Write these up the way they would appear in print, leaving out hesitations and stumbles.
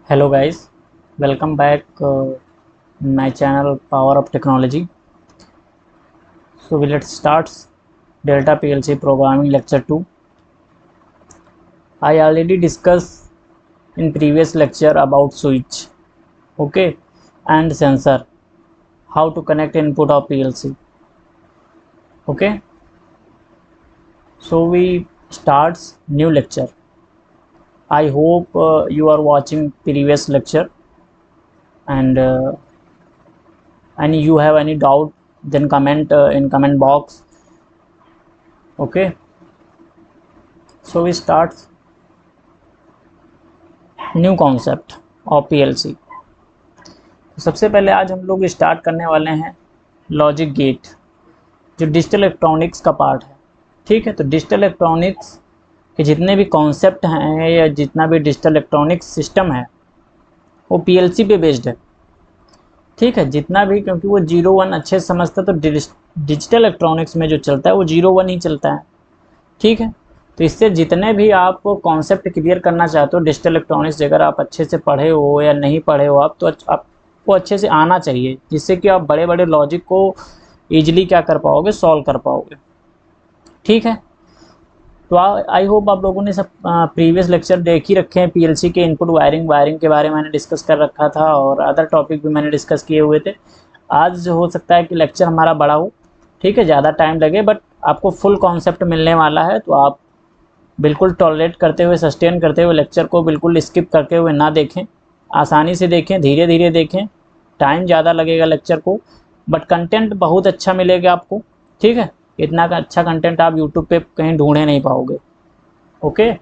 Hello guys, welcome back my channel Power of Technology. So let's start Delta PLC Programming Lecture 2. I already discussed in previous lecture about switch, okay, and sensor, how to connect input of PLC, okay. So we starts new lecture. I hope you are watching previous lecture and you have any doubt, then comment in comment box, okay. So we start new concept of PLC. तो सबसे पहले आज हम लोग start करने वाले हैं logic gate, जो डिजिटल इलेक्ट्रॉनिक्स का पार्ट है। ठीक है, तो डिजिटल इलेक्ट्रॉनिक्स के जितने भी कॉन्सेप्ट हैं या जितना भी डिजिटल इलेक्ट्रॉनिक्स सिस्टम है वो पीएलसी पे बेस्ड है। ठीक है, जितना भी, क्योंकि वो 0-1 अच्छे से समझता है, तो डिजिटल इलेक्ट्रॉनिक्स में जो चलता है वो 0-1 ही चलता है। ठीक है, तो इससे जितने भी आप कॉन्सेप्ट क्लियर करना चाहते हो डिजिटल इलेक्ट्रॉनिक्स, अगर आप अच्छे से पढ़े हो या नहीं पढ़े हो आप, तो आपको अच्छे से आना चाहिए, जिससे कि आप बड़े बड़े लॉजिक को ईजिली क्या कर पाओगे, सॉल्व कर पाओगे। ठीक है, तो आई होप आप लोगों ने सब प्रीवियस लेक्चर देख ही रखे हैं। पीएलसी के इनपुट वायरिंग के बारे में मैंने डिस्कस कर रखा था और अदर टॉपिक भी मैंने डिस्कस किए हुए थे। आज हो सकता है कि लेक्चर हमारा बड़ा हो, ठीक है, ज़्यादा टाइम लगे, बट आपको फुल कॉन्सेप्ट मिलने वाला है। तो आप बिल्कुल टॉलरेट करते हुए, सस्टेन करते हुए लेक्चर को बिल्कुल स्किप करते हुए ना देखें, आसानी से देखें, धीरे धीरे देखें। टाइम ज़्यादा लगेगा लेक्चर को, बट कंटेंट बहुत अच्छा मिलेगा आपको। ठीक है, इतना का अच्छा कंटेंट आप यूट्यूब पे कहीं ढूंढे नहीं पाओगे। ओके,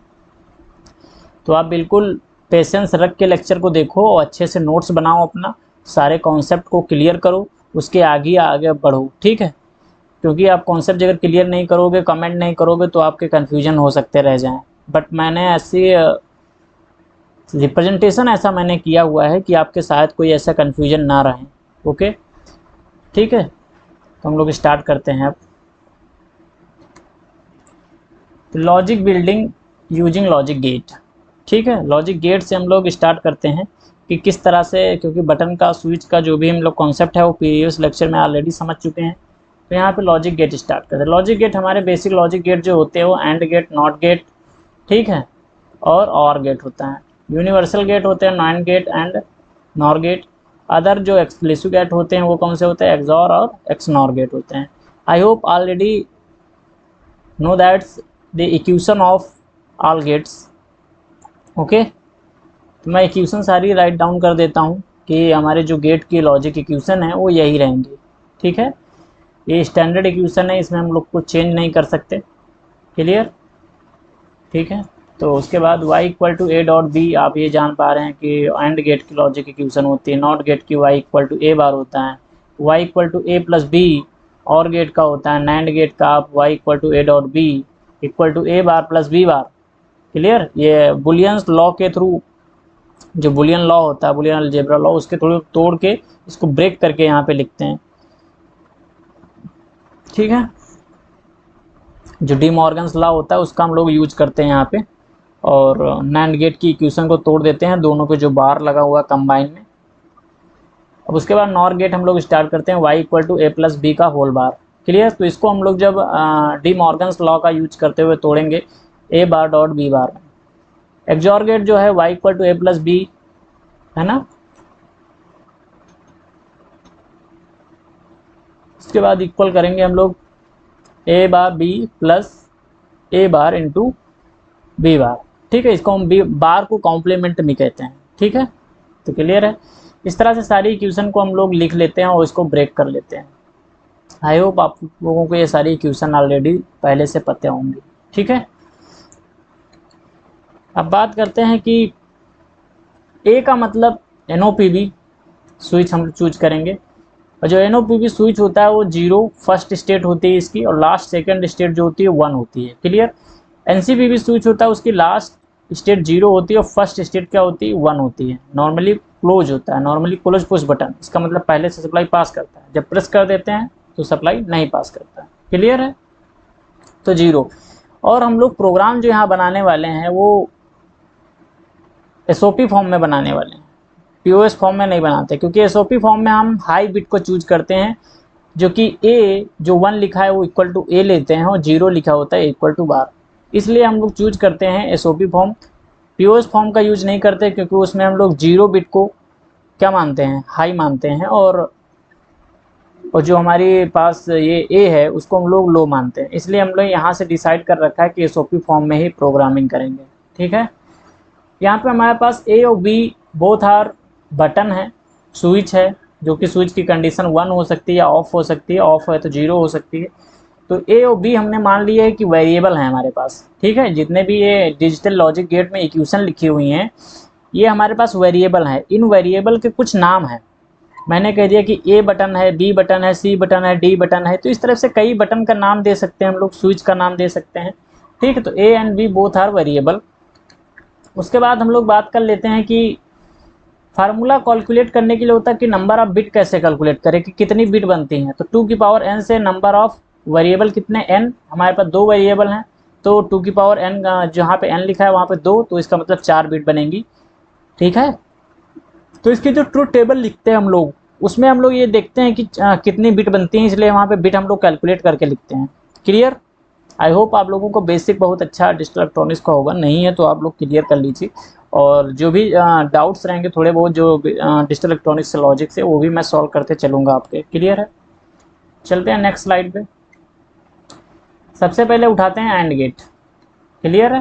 तो आप बिल्कुल पेशेंस रख के लेक्चर को देखो और अच्छे से नोट्स बनाओ, अपना सारे कॉन्सेप्ट को क्लियर करो, उसके आगे आगे बढ़ो। ठीक है, क्योंकि आप कॉन्सेप्ट अगर क्लियर नहीं करोगे, कमेंट नहीं करोगे, तो आपके कन्फ्यूजन हो सकते रह जाएं। बट मैंने ऐसी रिप्रेजेंटेशन ऐसा मैंने किया हुआ है कि आपके साथ कोई ऐसा कन्फ्यूजन ना रहे। ओके, ठीक है, तो हम लोग स्टार्ट करते हैं अब। Logic building using logic gate. ठीक है, लॉजिक गेट से हम लोग स्टार्ट करते हैं कि किस तरह से, क्योंकि बटन का, स्विच का जो भी हम लोग कॉन्सेप्ट है वो प्रीवियस लेक्चर में ऑलरेडी समझ चुके हैं। तो यहाँ पे लॉजिक गेट स्टार्ट करते हैं। लॉजिक गेट, हमारे बेसिक लॉजिक गेट जो होते हैं वो एंड गेट, नॉट गेट, ठीक है, और गेट होता है। यूनिवर्सल गेट होते हैं not gate and nor gate. Other जो एक्सक्लूसिव गेट होते हैं वो कौन से होते हैं, एक्सॉर और एक्सनॉर गेट होते हैं। I hope already know that's the equation of all gates. Okay, तो मैं इक्वेशन सारी राइट डाउन कर देता हूँ कि हमारे जो गेट की लॉजिक इक्वेशन है वो यही रहेंगे। ठीक है, ये स्टैंडर्ड इक्वेशन है, इसमें हम लोग कुछ चेंज नहीं कर सकते। क्लियर, ठीक है। तो उसके बाद y equal to A dot B, आप ये जान पा रहे हैं कि एंड गेट की लॉजिक इक्वेशन होती है। नॉट गेट की y equal to A bar होता है, y equal to A plus B. और गेट का होता है, नैंड गेट का, आप y equal to A dot B equal to A bar plus B bar. Clear, ये बुलियंस लॉ के थ्रू, जो बुलियन लॉ होता है, बुलियन अलजेब्रा लॉ, उसके थोड़ी तोड़ के इसको ब्रेक करके यहाँ पे लिखते हैं। ठीक है, जो डी मॉर्गन्स लॉ होता है उसका हम लोग यूज करते हैं यहाँ पे। और नैंड गेट की इक्वेशन को तोड़ देते हैं, दोनों के जो बार लगा हुआ कंबाइन में। अब उसके बाद नॉर गेट हम लोग स्टार्ट करते हैं, y equal to A plus B का होल बार। क्लियर, तो इसको हम लोग जब डी मॉर्गन्स लॉ का यूज करते हुए तोड़ेंगे ए बार डॉट बी बार में। एक्सॉर गेट जो है y equal to A plus B, है ना। इसके बाद इक्वल करेंगे हम लोग A bar B plus A bar into B bar. ठीक है, इसको हम बी बार को कॉम्प्लीमेंट में कहते हैं। ठीक है, तो क्लियर है। इस तरह से सारी इक्वेशन को हम लोग लिख लेते हैं और इसको ब्रेक कर लेते हैं। आई होप आप लोगों को ये सारी इक्वेशन ऑलरेडी पहले से पते होंगे। ठीक है, अब बात करते हैं कि ए का मतलब NOPV स्विच हम चूज करेंगे। और जो NOPV स्विच होता है वो 0 फर्स्ट स्टेट होती है इसकी, और लास्ट सेकंड स्टेट जो होती है 1 होती है। क्लियर, NCPV स्विच होता है, उसकी लास्ट स्टेट 0 होती है और फर्स्ट स्टेट क्या होती है, 1 होती है। नॉर्मली क्लोज होता है, नॉर्मली क्लोज पुश बटन, इसका मतलब पहले से सप्लाई पास करता है, जब प्रेस कर देते हैं तो सप्लाई नहीं पास करता है। क्लियर है, तो 0। और हम लोग प्रोग्राम जो यहाँ बनाने वाले हैं वो एसओपी फॉर्म में बनाने वाले हैं, पीओएस फॉर्म में नहीं बनाते, क्योंकि एसओपी फॉर्म में हम हाई बिट को चूज करते हैं, जो कि ए जो 1 लिखा है वो इक्वल टू ए लेते हैं और 0 लिखा होता है इक्वल टू बार, इसलिए हम लोग चूज करते हैं एसओपी फॉर्म। पीओएस फॉर्म का यूज नहीं करते क्योंकि उसमें हम लोग 0 बिट को क्या मानते हैं, हाई मानते हैं, और जो हमारे पास ये ए है उसको हम लोग लो मानते हैं, इसलिए हम लोग यहाँ से डिसाइड कर रखा है कि एसओपी फॉर्म में ही प्रोग्रामिंग करेंगे। ठीक है, यहाँ पे हमारे पास ए और बी बोथ आर बटन है, स्विच है, जो कि स्विच की कंडीशन 1 हो सकती है या ऑफ हो सकती है, ऑफ है तो 0 हो सकती है। तो ए और बी हमने मान लिया है कि वेरिएबल है हमारे पास। ठीक है, जितने भी ये डिजिटल लॉजिक गेट में इक्वेशन लिखी हुई हैं ये हमारे पास वेरिएबल है, इन वेरिएबल के कुछ नाम हैं। मैंने कह दिया कि ए बटन है, बी बटन है, सी बटन है, डी बटन है, तो इस तरह से कई बटन का नाम दे सकते हैं हम लोग, स्विच का नाम दे सकते हैं। ठीक है, तो A and B both are variable. उसके बाद हम लोग बात कर लेते हैं कि फार्मूला कैलकुलेट करने के लिए होता है कि नंबर ऑफ बिट कैसे कैलकुलेट करें, कि कितनी बिट बनती हैं। तो 2 की पावर n से नंबर ऑफ वेरिएबल कितने n, हमारे पास 2 वेरिएबल हैं, तो 2 की पावर n जहाँ पे n लिखा है वहाँ पे 2, तो इसका मतलब 4 बिट बनेंगी। ठीक है, तो इसकी जो ट्रूथ टेबल लिखते हैं हम लोग, उसमें हम लोग ये देखते हैं कि कितनी बिट बनती हैं, इसलिए वहाँ पे बिट हम लोग कैलकुलेट करके लिखते हैं। क्लियर? आई होप आप लोगों को बेसिक बहुत अच्छा डिजिटल इलेक्ट्रॉनिक्स का होगा, नहीं है तो आप लोग क्लियर कर लीजिए, और जो भी डाउट्स रहेंगे थोड़े बहुत जो डिजिटल इलेक्ट्रॉनिक्स से लॉजिक से, वो भी मैं सॉल्व करते चलूँगा आपके। क्लियर है? चलते हैं नेक्स्ट स्लाइड पे। सबसे पहले उठाते हैं एंड गेट। क्लियर है?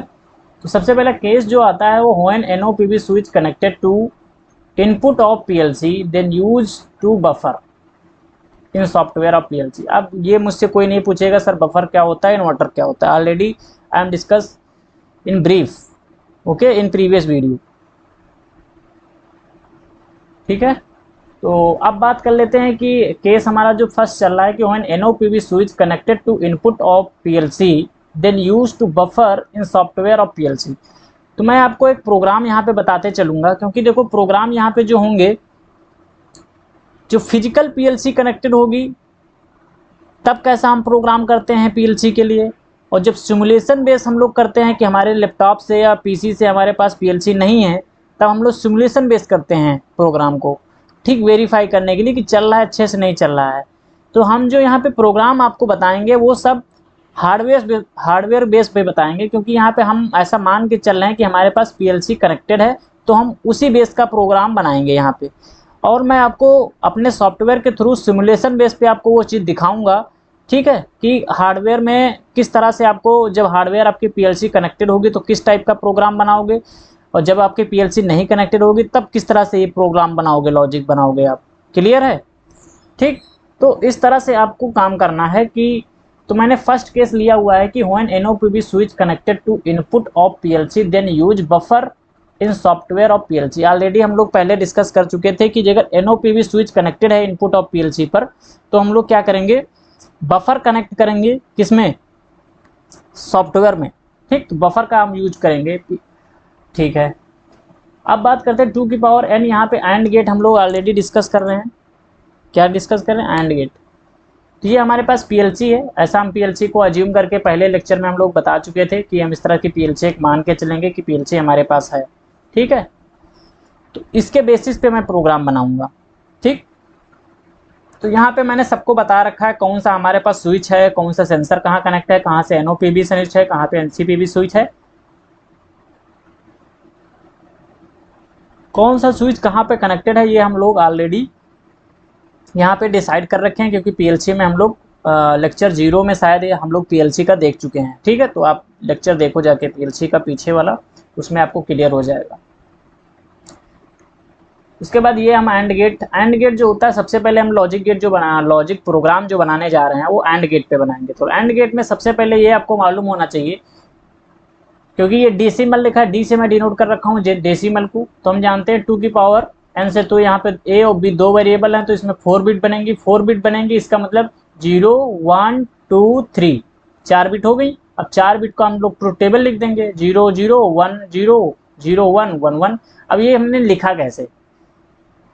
तो सबसे पहला केस जो आता है वो when NOPV switch connected to input of PLC then use to buffer in software of PLC। अब ये मुझसे कोई नहीं पूछेगा सर बफर क्या होता है, इन्वर्टर क्या होता है, already I am discuss in brief okay in previous video. ठीक है, तो अब बात कर लेते हैं कि केस हमारा जो फर्स्ट चल रहा है कि when NOPV switch connected to input of PLC then use to buffer in software of PLC। तो मैं आपको एक प्रोग्राम यहाँ पे बताते चलूँगा, क्योंकि देखो प्रोग्राम यहाँ पे जो होंगे, जो फिजिकल PLC कनेक्टेड होगी तब कैसा हम प्रोग्राम करते हैं PLC के लिए, और जब सिमुलेशन बेस हम लोग करते हैं कि हमारे लैपटॉप से या PC से हमारे पास PLC नहीं है, तब हम लोग सिमुलेशन बेस करते हैं प्रोग्राम को, ठीक वेरीफाई करने के लिए कि चल रहा है अच्छे से नहीं चल रहा है। तो हम जो यहाँ पे प्रोग्राम आपको बताएंगे वो सब हार्डवेयर बेस पे बताएंगे, क्योंकि यहाँ पे हम ऐसा मान के चल रहे हैं कि हमारे पास PLC कनेक्टेड है, तो हम उसी बेस का प्रोग्राम बनाएंगे यहाँ पे, और मैं आपको अपने सॉफ्टवेयर के थ्रू सिमुलेशन बेस पे आपको वो चीज़ दिखाऊंगा। ठीक है, कि हार्डवेयर में किस तरह से आपको, जब हार्डवेयर आपकी PLC कनेक्टेड होगी तो किस टाइप का प्रोग्राम बनाओगे, और जब आपकी PLC नहीं कनेक्टेड होगी तब किस तरह से ये प्रोग्राम बनाओगे, लॉजिक बनाओगे आप। क्लियर है? ठीक, तो इस तरह से आपको काम करना है कि, तो मैंने फर्स्ट केस लिया हुआ है कि when NOPV switch connected to input of PLC then use buffer in software of PLC। Already हम लोग पहले डिस्कस कर चुके थे कि अगर NOPV स्विच कनेक्टेड है इनपुट ऑफ PLC पर, तो हम लोग क्या करेंगे, बफर कनेक्ट करेंगे, किसमें, सॉफ्टवेयर में। ठीक, तो बफर का हम यूज करेंगे। ठीक है, अब बात करते हैं 2 की पावर n। यहाँ पे एंड गेट हम लोग ऑलरेडी डिस्कस कर रहे हैं। क्या डिस्कस कर रहे हैं? And gate. तो ये हमारे पास PLC है, ऐसा हम PLC को अज्यूम करके पहले लेक्चर में हम लोग बता चुके थे कि हम इस तरह की PLC एक मान के चलेंगे कि PLC हमारे पास है। ठीक है, तो इसके बेसिस पे मैं प्रोग्राम बनाऊंगा। ठीक, तो यहाँ पे मैंने सबको बता रखा है कौन सा हमारे पास स्विच है, कौन सा सेंसर कहाँ कनेक्ट है, कहाँ से NOPV स्विच है, कहाँ पे NCPV स्विच है, कौन सा स्विच कहाँ पे कनेक्टेड है, ये हम लोग ऑलरेडी यहाँ पे डिसाइड कर रखे हैं, क्योंकि PLC में हम लोग लेक्चर 0 में शायद हम लोग PLC का देख चुके हैं। ठीक है, तो आप लेक्चर देखो जाके PLC का पीछे वाला, उसमें आपको क्लियर हो जाएगा। उसके बाद ये हम एंड गेट जो होता है, सबसे पहले हम लॉजिक प्रोग्राम जो बनाने जा रहे हैं वो एंड गेट पे बनाएंगे। तो एंड गेट में सबसे पहले ये आपको मालूम होना चाहिए, क्योंकि ये डेसिमल लिखा है, डी से मैं डिनोट कर रखा हूँ डेसिमल को, तो हम जानते हैं 2 की पावर n से, तो यहाँ पे A और B 2 वेरिएबल हैं, तो इसमें 4 बिट बनेंगी, 4 बिट बनेंगी, इसका मतलब 0 1 2 3 4 बिट हो गई। अब 4 बिट को हम लोग ट्रूथ टेबल लिख देंगे, 0 0 1 0 0 1 1 1। अब ये हमने लिखा कैसे,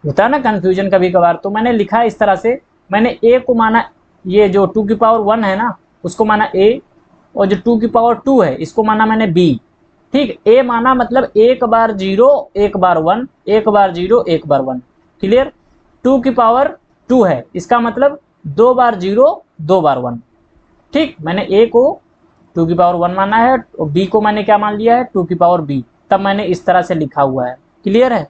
होता है ना कन्फ्यूजन कभी कभार, तो मैंने लिखा इस तरह से, मैंने A को माना, ये जो 2 की पावर 1 है ना उसको माना A, और जो 2 की पावर 2 है इसको माना मैंने B। ठीक, ए माना मतलब एक बार 0 एक बार 1, एक बार 0 एक बार 1, क्लियर। 2 की पावर 2 है, इसका मतलब 2 बार 0 2 बार 1। ठीक, मैंने ए को 2 की पावर 1 माना है और बी को मैंने क्या मान लिया है 2 की पावर बी, तब मैंने इस तरह से लिखा हुआ है, क्लियर है।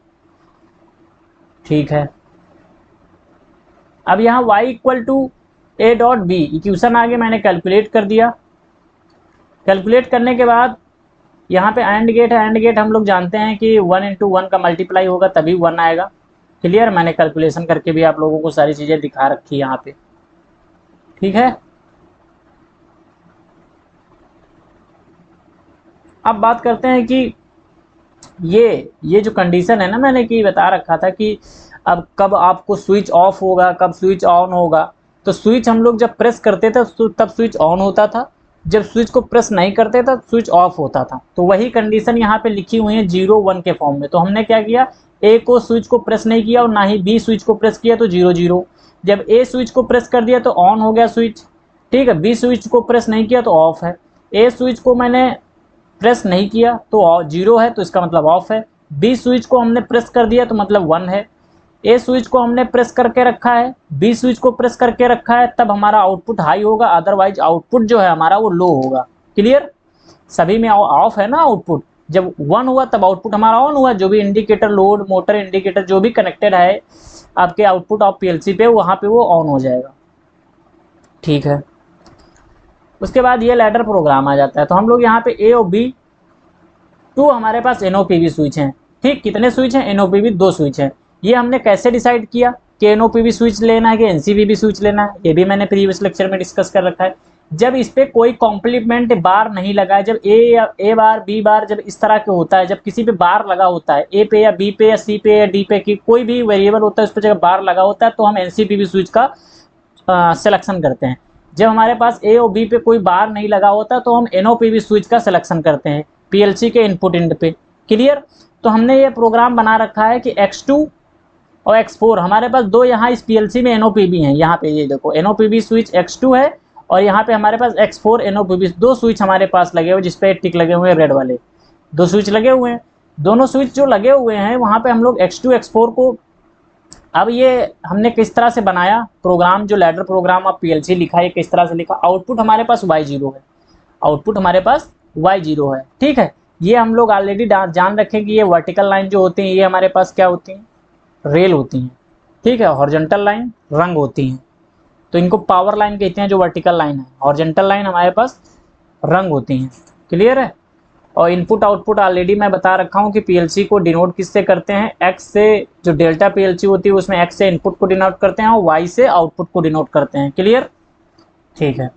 ठीक है, अब यहाँ y equal to A dot B equation आगे मैंने कैलकुलेट कर दिया। कैलकुलेट करने के बाद यहाँ पे एंड गेट है, एंड गेट हम लोग जानते हैं कि 1 इंटू 1 का मल्टीप्लाई होगा तभी 1 आएगा, क्लियर। मैंने कैलकुलेशन करके भी आप लोगों को सारी चीज़ें दिखा रखी है यहाँ पे, ठीक है। अब बात करते हैं कि ये जो कंडीशन है ना, मैंने कि बता रखा था कि अब कब आपको स्विच ऑफ होगा कब स्विच ऑन होगा। तो स्विच हम लोग जब प्रेस करते थे तब स्विच ऑन होता था, जब स्विच को प्रेस नहीं करते तब स्विच ऑफ होता था। तो वही कंडीशन यहाँ पे लिखी हुई है 0 1 के फॉर्म में। तो हमने क्या किया, ए को स्विच को प्रेस नहीं किया और ना ही बी स्विच को प्रेस किया तो 0 0। जब ए स्विच को प्रेस कर दिया तो ऑन हो गया स्विच, ठीक है। बी स्विच को प्रेस नहीं किया तो ऑफ है। ए स्विच को मैंने प्रेस नहीं किया तो 0 है, तो इसका मतलब ऑफ है। बी स्विच को हमने प्रेस कर दिया तो मतलब 1 है। ए स्विच को हमने प्रेस करके रखा है, बी स्विच को प्रेस करके रखा है, तब हमारा आउटपुट हाई होगा, अदरवाइज आउटपुट जो है हमारा वो लो होगा, क्लियर। सभी में ऑफ है ना आउटपुट, जब 1 हुआ तब आउटपुट हमारा ऑन हुआ। जो भी इंडिकेटर, लोड, मोटर इंडिकेटर जो भी कनेक्टेड है आपके आउटपुट ऑफ पीएलसी पे, वहां पे वो ऑन हो जाएगा, ठीक है। उसके बाद ये लैडर प्रोग्राम आ जाता है। तो हम लोग यहाँ पे ए और बी, 2 हमारे पास एनओपीवी स्विच हैं, ठीक। कितने स्विच हैं, एनओपीवी 2 स्विच हैं। ये हमने कैसे डिसाइड किया कि एनओपीवी स्विच लेना है कि एनसीवीबी स्विच लेना है, ये भी मैंने प्रीवियस लेक्चर में डिस्कस कर रखा है। जब इस पे कोई कॉम्प्लीमेंट बार नहीं लगा है, जब ए बार बी बार जब इस तरह के होता है, जब किसी पे बार लगा होता है, ए पे या बी पे या सी पे या डी पे की कोई भी वेरिएबल होता है, उस पर जब बार लगा होता है तो हम एनसीवीबी स्विच का सिलेक्शन करते हैं। जब हमारे पास ए और बी पे कोई बार नहीं लगा होता तो हम एनओपीवी स्विच का सिलेक्शन करते हैं पीएलसी के इनपुट इंड पे, क्लियर। तो हमने ये प्रोग्राम बना रखा है कि X2 और X4 हमारे पास 2 यहाँ इस पीएलसी में एनओपीवी हैं। यहाँ पे ये देखो एनओपीवी स्विच X2 है और यहाँ पे हमारे पास X4 एनओपीवी, 2 स्विच हमारे पास लगे हुए जिसपे टिक लगे हुए हैं रेड वाले, 2 स्विच लगे हुए हैं। दोनों स्विच जो लगे हुए हैं वहाँ पे हम लोग X2 X4 को, अब ये हमने किस तरह से बनाया प्रोग्राम, जो लैडर प्रोग्राम आप पीएलसी लिखा है किस तरह से लिखा। आउटपुट हमारे पास Y0 है, आउटपुट हमारे पास Y0 है, ठीक है। ये हम लोग ऑलरेडी जान रखें कि ये वर्टिकल लाइन जो होती है ये हमारे पास क्या होती हैं, रेल होती हैं, ठीक है। हॉरिजॉन्टल लाइन रंग होती हैं, तो इनको पावर लाइन कहते हैं। जो वर्टिकल लाइन है, हॉरिजॉन्टल लाइन हमारे पास रंग होती हैं, क्लियर है। और इनपुट आउटपुट ऑलरेडी मैं बता रखा हूँ कि पीएलसी को डिनोट किससे करते हैं, एक्स से। जो डेल्टा पीएलसी होती है उसमें एक्स से इनपुट को डिनोट करते हैं और वाई से आउटपुट को डिनोट करते हैं, क्लियर, ठीक है।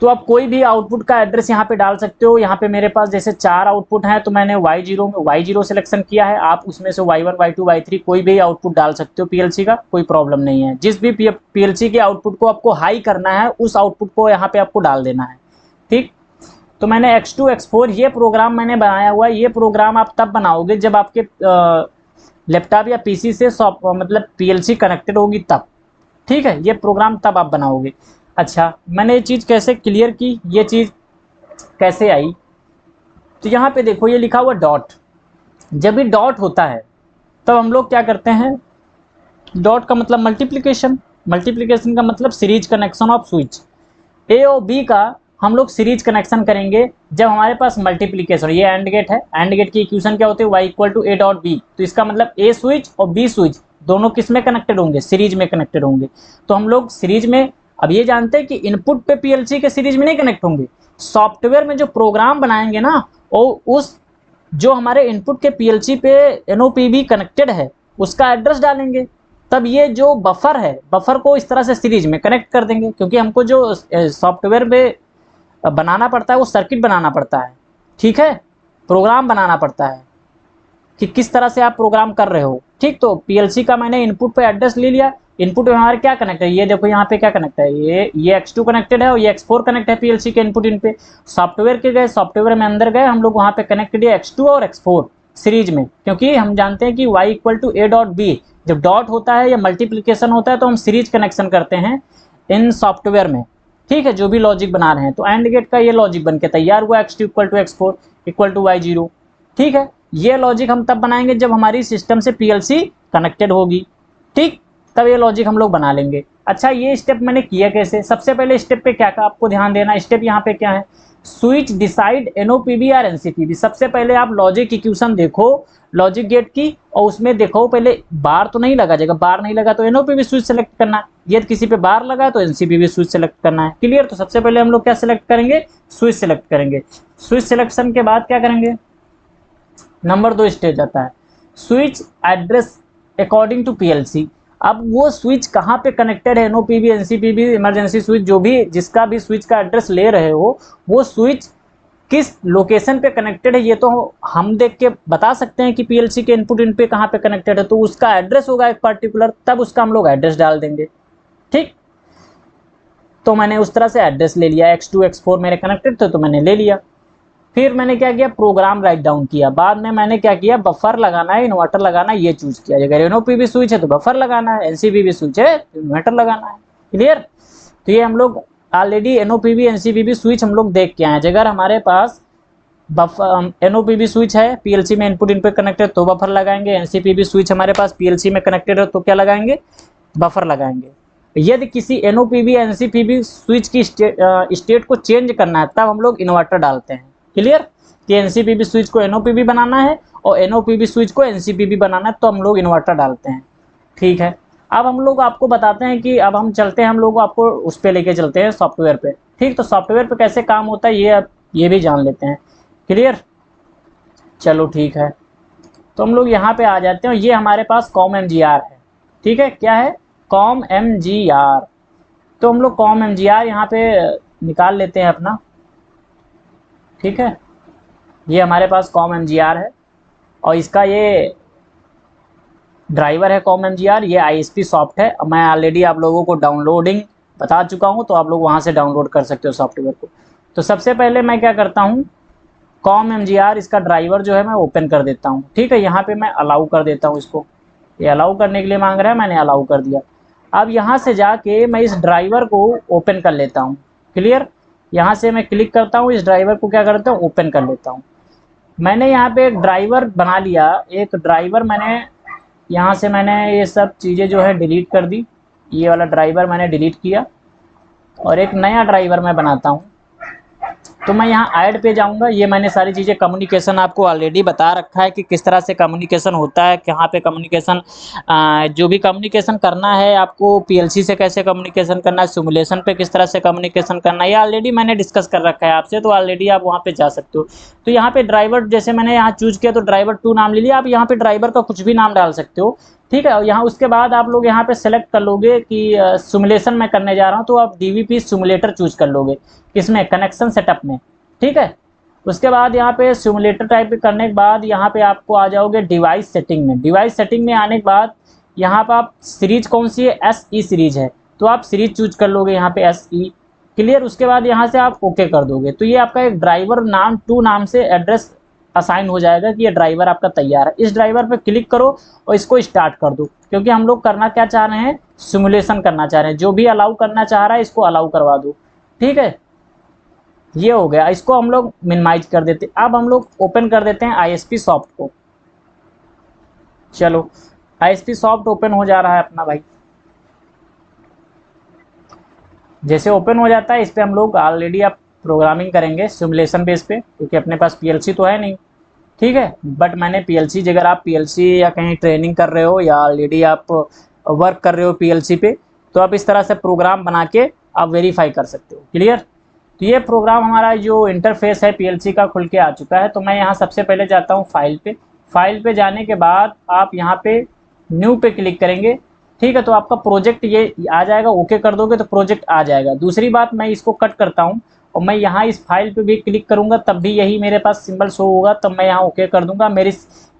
तो आप कोई भी आउटपुट का एड्रेस यहाँ पे डाल सकते हो। यहाँ पे मेरे पास जैसे 4 आउटपुट हैं तो मैंने Y0 में Y0 सिलेक्शन किया है। आप उसमें से Y1 Y2 Y3 कोई भी आउटपुट डाल सकते हो पीएलसी का, कोई प्रॉब्लम नहीं है। जिस भी पीएलसी के आउटपुट को आपको हाई करना है उस आउटपुट को यहाँ पे आपको डाल देना है, ठीक। तो मैंने X2 X4 ये प्रोग्राम मैंने बनाया हुआ है। ये प्रोग्राम आप तब बनाओगे जब आपके लैपटॉप या पीसी से मतलब पीएलसी कनेक्टेड होगी तब, ठीक है। ये प्रोग्राम तब आप बनाओगे। अच्छा, मैंने ये चीज़ कैसे क्लियर की, ये चीज़ कैसे आई, तो यहाँ पे देखो ये लिखा हुआ डॉट। जब भी डॉट होता है तब हम लोग क्या करते हैं, डॉट का मतलब मल्टीप्लिकेशन, मल्टीप्लिकेशन का मतलब सीरीज कनेक्शन ऑफ स्विच। ए और बी का हम लोग सीरीज कनेक्शन करेंगे जब हमारे पास मल्टीप्लिकेशन। ये एंड गेट है, एंड गेट की इक्वेशन क्या होती है, y equal to A dot B. तो इसका मतलब ए स्विच और बी स्विच दोनों किस में कनेक्टेड होंगे, सीरीज में कनेक्टेड होंगे। तो हम लोग सीरीज में, अब ये जानते हैं कि इनपुट पे पीएलसी के सीरीज में नहीं कनेक्ट होंगे, सॉफ्टवेयर में जो प्रोग्राम बनाएंगे ना और उस जो हमारे इनपुट के पीएलसी पे एनओपीवी कनेक्टेड है उसका एड्रेस डालेंगे, तब ये जो बफर है बफर को इस तरह से सीरीज में कनेक्ट कर देंगे। क्योंकि हमको जो सॉफ्टवेयर में बनाना पड़ता है वो सर्किट बनाना पड़ता है, ठीक है, प्रोग्राम बनाना पड़ता है कि किस तरह से आप प्रोग्राम कर रहे हो, ठीक। तो पीएलसी का मैंने इनपुट पे एड्रेस ले लिया। इनपुट में हमारे क्या कनेक्ट है, ये देखो यहाँ पे क्या कनेक्ट है, ये X2 कनेक्टेड है और ये X4 कनेक्ट है पीएलसी के इनपुट इन पे। सॉफ्टवेयर के गए, सॉफ्टवेयर में अंदर गए हम लोग, वहाँ पे कनेक्ट किया X2 और X4 सीरीज में। क्योंकि हम जानते हैं कि y equal to A dot B, जब डॉट होता है या मल्टीप्लिकेशन होता है तो हम सीरीज कनेक्शन करते हैं इन सॉफ्टवेयर में, ठीक है, जो भी लॉजिक बना रहे हैं। तो एंड गेट का ये लॉजिक बन के तैयार हुआ X2 equal to X4। Equal to y0। ठीक है, ये लॉजिक हम तब बनाएंगे जब हमारी सिस्टम से पीएलसी कनेक्टेड होगी। ठीक, तब ये लॉजिक हम लोग बना लेंगे। अच्छा, ये स्टेप मैंने किया कैसे? सबसे पहले स्टेप पे क्या का आपको ध्यान देना, स्टेप यहाँ पे क्या है, स्विच डिसाइड एनओपीबी और एनसीपीबी। सबसे पहले आप लॉजिक इक्वेशन देखो लॉजिक गेट की, और उसमें देखो पहले बार तो नहीं लगा जाएगा, बार नहीं लगा तो एनओपीबी स्विच सेलेक्ट करना है, यदि किसी पे बार लगा तो एनसीपीबी स्विच सेलेक्ट करना है। क्लियर? तो सबसे पहले हम लोग क्या सेलेक्ट करेंगे, स्विच सेलेक्ट करेंगे। स्विच सिलेक्शन के बाद क्या करेंगे, नंबर 2 स्टेज आता है switch address according to PLC. अब वो स्विच कहाँ पे कनेक्टेड है, एनओपीबी, एनसीपीबी, इमरजेंसी स्विच, जो भी जिसका भी स्विच का एड्रेस ले रहे हो, वो स्विच किस लोकेशन पे कनेक्टेड है ये तो हम देख के बता सकते हैं कि पीएलसी के इनपुट इन पे कहाँ पे कनेक्टेड है, तो उसका एड्रेस होगा एक पर्टिकुलर, तब उसका हम लोग एड्रेस डाल देंगे। ठीक, तो मैंने उस तरह से एड्रेस ले लिया, x2 x4 मेरे कनेक्टेड थे तो मैंने ले लिया। फिर मैंने क्या किया, प्रोग्राम राइट डाउन किया। बाद में मैंने क्या किया, बफर लगाना है, इन्वर्टर लगाना है, ये चूज किया। अगर एनओपीबी स्विच है तो बफर लगाना है, एनसीपीबी स्विच है तो इन्वर्टर लगाना है। क्लियर? तो ये हम लोग ऑलरेडी एनओपीबी एनसीपीबी स्विच हम लोग देख के आए हैं। अगर हमारे पास बफर एनओपीबी स्विच है, पीएलसी में इनपुट इनपुट कनेक्टेड तो बफर लगाएंगे, एनसीपीबी स्विच हमारे पास पीएलसी में कनेक्टेड है तो क्या लगाएंगे, बफर लगाएंगे। यदि किसी एनओपीबी एनसीपीबी स्विच की स्टेट को चेंज करना है तब हम लोग इन्वर्टर डालते हैं। क्लियर? कि एनसीपीबी स्विच को एनओपीबी बनाना है और एनओपीबी स्विच को एनसीपीबी बनाना है तो हम लोग इन्वर्टर डालते हैं। ठीक है, अब हम लोग आपको बताते हैं कि अब हम चलते हैं, हम लोग आपको उस पे लेके चलते हैं सॉफ्टवेयर पे। ठीक, तो सॉफ्टवेयर पे कैसे काम होता है ये भी जान लेते हैं। क्लियर? चलो ठीक है, तो हम लोग यहाँ पे आ जाते हैं। ये हमारे पास कॉम एमजीआर है। ठीक है, क्या है, कॉम एमजीआर। तो हम लोग कॉम एमजीआर यहाँ पे निकाल लेते हैं अपना। ठीक है, ये हमारे पास कॉम एमजीआर है और इसका ये ड्राइवर है कॉम एमजीआर, ये आईएसपी सॉफ्ट है। मैं ऑलरेडी आप लोगों को डाउनलोडिंग बता चुका हूँ, तो आप लोग वहाँ से डाउनलोड कर सकते हो सॉफ्टवेयर को। तो सबसे पहले मैं क्या करता हूँ, कॉम एमजीआर इसका ड्राइवर जो है मैं ओपन कर देता हूँ। ठीक है, यहाँ पे मैं अलाउ कर देता हूँ इसको, ये अलाउ करने के लिए मांग रहा है, मैंने अलाउ कर दिया। अब यहाँ से जाके मैं इस ड्राइवर को ओपन कर लेता हूँ। क्लियर? यहाँ से मैं क्लिक करता हूँ, इस ड्राइवर को क्या करता हूँ, ओपन कर लेता हूँ। मैंने यहाँ पे एक ड्राइवर बना लिया, एक ड्राइवर मैंने यहाँ से मैंने ये सब चीज़ें जो है डिलीट कर दी, ये वाला ड्राइवर मैंने डिलीट किया और एक नया ड्राइवर मैं बनाता हूँ। तो मैं यहाँ ऐड पे जाऊँगा, ये मैंने सारी चीज़ें कम्युनिकेशन आपको ऑलरेडी बता रखा है कि किस तरह से कम्युनिकेशन होता है, कहाँ पे कम्युनिकेशन, जो भी कम्युनिकेशन करना है आपको पीएलसी से कैसे कम्युनिकेशन करना है, सिमुलेशन पे किस तरह से कम्युनिकेशन करना है, ये ऑलरेडी मैंने डिस्कस कर रखा है आपसे, तो ऑलरेडी आप वहाँ पे जा सकते हो। तो यहाँ पे ड्राइवर जैसे मैंने यहाँ चूज किया तो ड्राइवर 2 नाम ले लिया, आप यहाँ पे ड्राइवर का कुछ भी नाम डाल सकते हो। ठीक है, और यहाँ उसके बाद आप लोग यहाँ पे सेलेक्ट कर लोगे कि सिमुलेशन मैं करने जा रहा हूँ, तो आप डीवीपी सिमुलेटर चूज कर लोगे, किसमें, कनेक्शन सेटअप में। ठीक है, उसके बाद यहाँ पे सिमुलेटर टाइप करने के बाद यहाँ पे आपको आ जाओगे डिवाइस सेटिंग में। डिवाइस सेटिंग में आने के बाद यहाँ पर आप सीरीज कौन सी है, SE सीरीज है, तो आप सीरीज चूज कर लोगे यहाँ पे SE। क्लियर? उसके बाद यहाँ से आप ओके कर दोगे तो ये आपका एक ड्राइवर नाम 2 नाम से एड्रेस असाइन हो जाएगा कि ये ड्राइवर आपका तैयार है। इस ड्राइवर पे क्लिक करो और इसको स्टार्ट कर दो, क्योंकि हम लोग करना क्या चाह रहे हैं, सिमुलेशन करना चाह रहे हैं। जो भी अलाउ करना चाह रहा है इसको अलाउ करवा दो। ठीक है, ये हो गया, इसको हम लोग मिनिमाइज कर देते। अब हम लोग ओपन कर देते हैं आईएसपी सॉफ्ट को। चलो, आईएसपी सॉफ्ट ओपन हो जा रहा है अपना भाई। जैसे ओपन हो जाता है इस पर हम लोग ऑलरेडी आप प्रोग्रामिंग करेंगे सिमुलेशन बेस पे, क्योंकि अपने पास पीएलसी तो है नहीं। ठीक है, बट मैंने पीएलसी, अगर आप पीएलसी या कहीं ट्रेनिंग कर रहे हो या ऑलरेडी आप वर्क कर रहे हो पीएलसी पे, तो आप इस तरह से प्रोग्राम बना के आप वेरीफाई कर सकते हो। क्लियर? तो ये प्रोग्राम हमारा जो इंटरफेस है पीएलसी का खुल के आ चुका है। तो मैं यहाँ सबसे पहले जाता हूँ फाइल पे। फाइल पे जाने के बाद आप यहाँ पे न्यू पे क्लिक करेंगे। ठीक है, तो आपका प्रोजेक्ट ये आ जाएगा, ओके कर दोगे तो प्रोजेक्ट आ जाएगा। दूसरी बात, मैं इसको कट करता हूँ और मैं यहाँ इस फाइल पे भी क्लिक करूँगा तब भी यही मेरे पास सिंबल शो होगा, तब मैं यहाँ ओके कर दूंगा। मेरी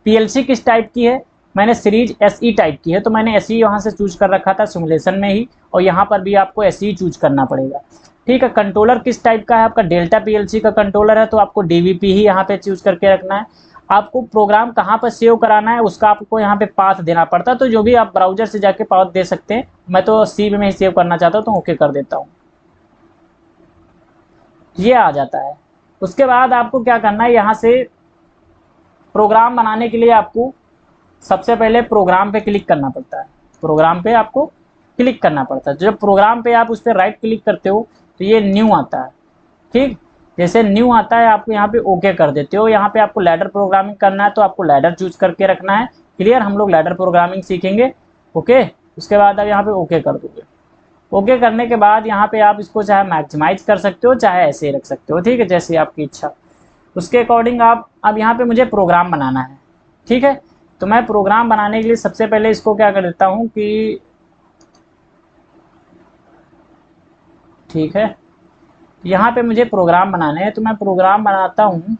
पीएलसी किस टाइप की है, मैंने सीरीज SE टाइप की है, तो मैंने SE यहाँ से चूज कर रखा था सिमुलेशन में ही, और यहाँ पर भी आपको SE चूज करना पड़ेगा। ठीक है, कंट्रोलर किस टाइप का है, आपका डेल्टा पीएलसी का कंट्रोलर है तो आपको DVP ही यहाँ पे चूज करके रखना है। आपको प्रोग्राम कहाँ पर सेव कराना है उसका आपको यहाँ पे पाथ देना पड़ता है, तो जो भी आप ब्राउजर से जाके पाथ दे सकते हैं। मैं तो C में ही सेव करना चाहता हूँ तो ओके कर देता हूँ, ये आ जाता है। उसके बाद आपको क्या करना है, यहाँ से प्रोग्राम बनाने के लिए आपको सबसे पहले प्रोग्राम पे क्लिक करना पड़ता है। प्रोग्राम पे आपको क्लिक करना पड़ता है। जब प्रोग्राम पे आप उस पर राइट क्लिक करते हो तो ये न्यू आता है। ठीक, जैसे न्यू आता है आपको यहाँ पे ओके कर देते हो। यहाँ पे आपको लैडर प्रोग्रामिंग करना है तो आपको लैडर चूज करके रखना है। क्लियर, हम लोग लैडर प्रोग्रामिंग सीखेंगे। ओके, उसके बाद आप यहाँ पे ओके कर दोगे। ओके करने के बाद यहाँ पे आप इसको चाहे मैक्सिमाइज कर सकते हो, चाहे ऐसे ही रख सकते हो। ठीक है, जैसे आपकी इच्छा, उसके अकॉर्डिंग आप अब यहाँ पे मुझे प्रोग्राम बनाना है। ठीक है, तो मैं प्रोग्राम बनाने के लिए सबसे पहले इसको क्या कर देता हूँ कि ठीक है, यहाँ पे मुझे प्रोग्राम बनाने हैं तो मैं प्रोग्राम बनाता हूँ।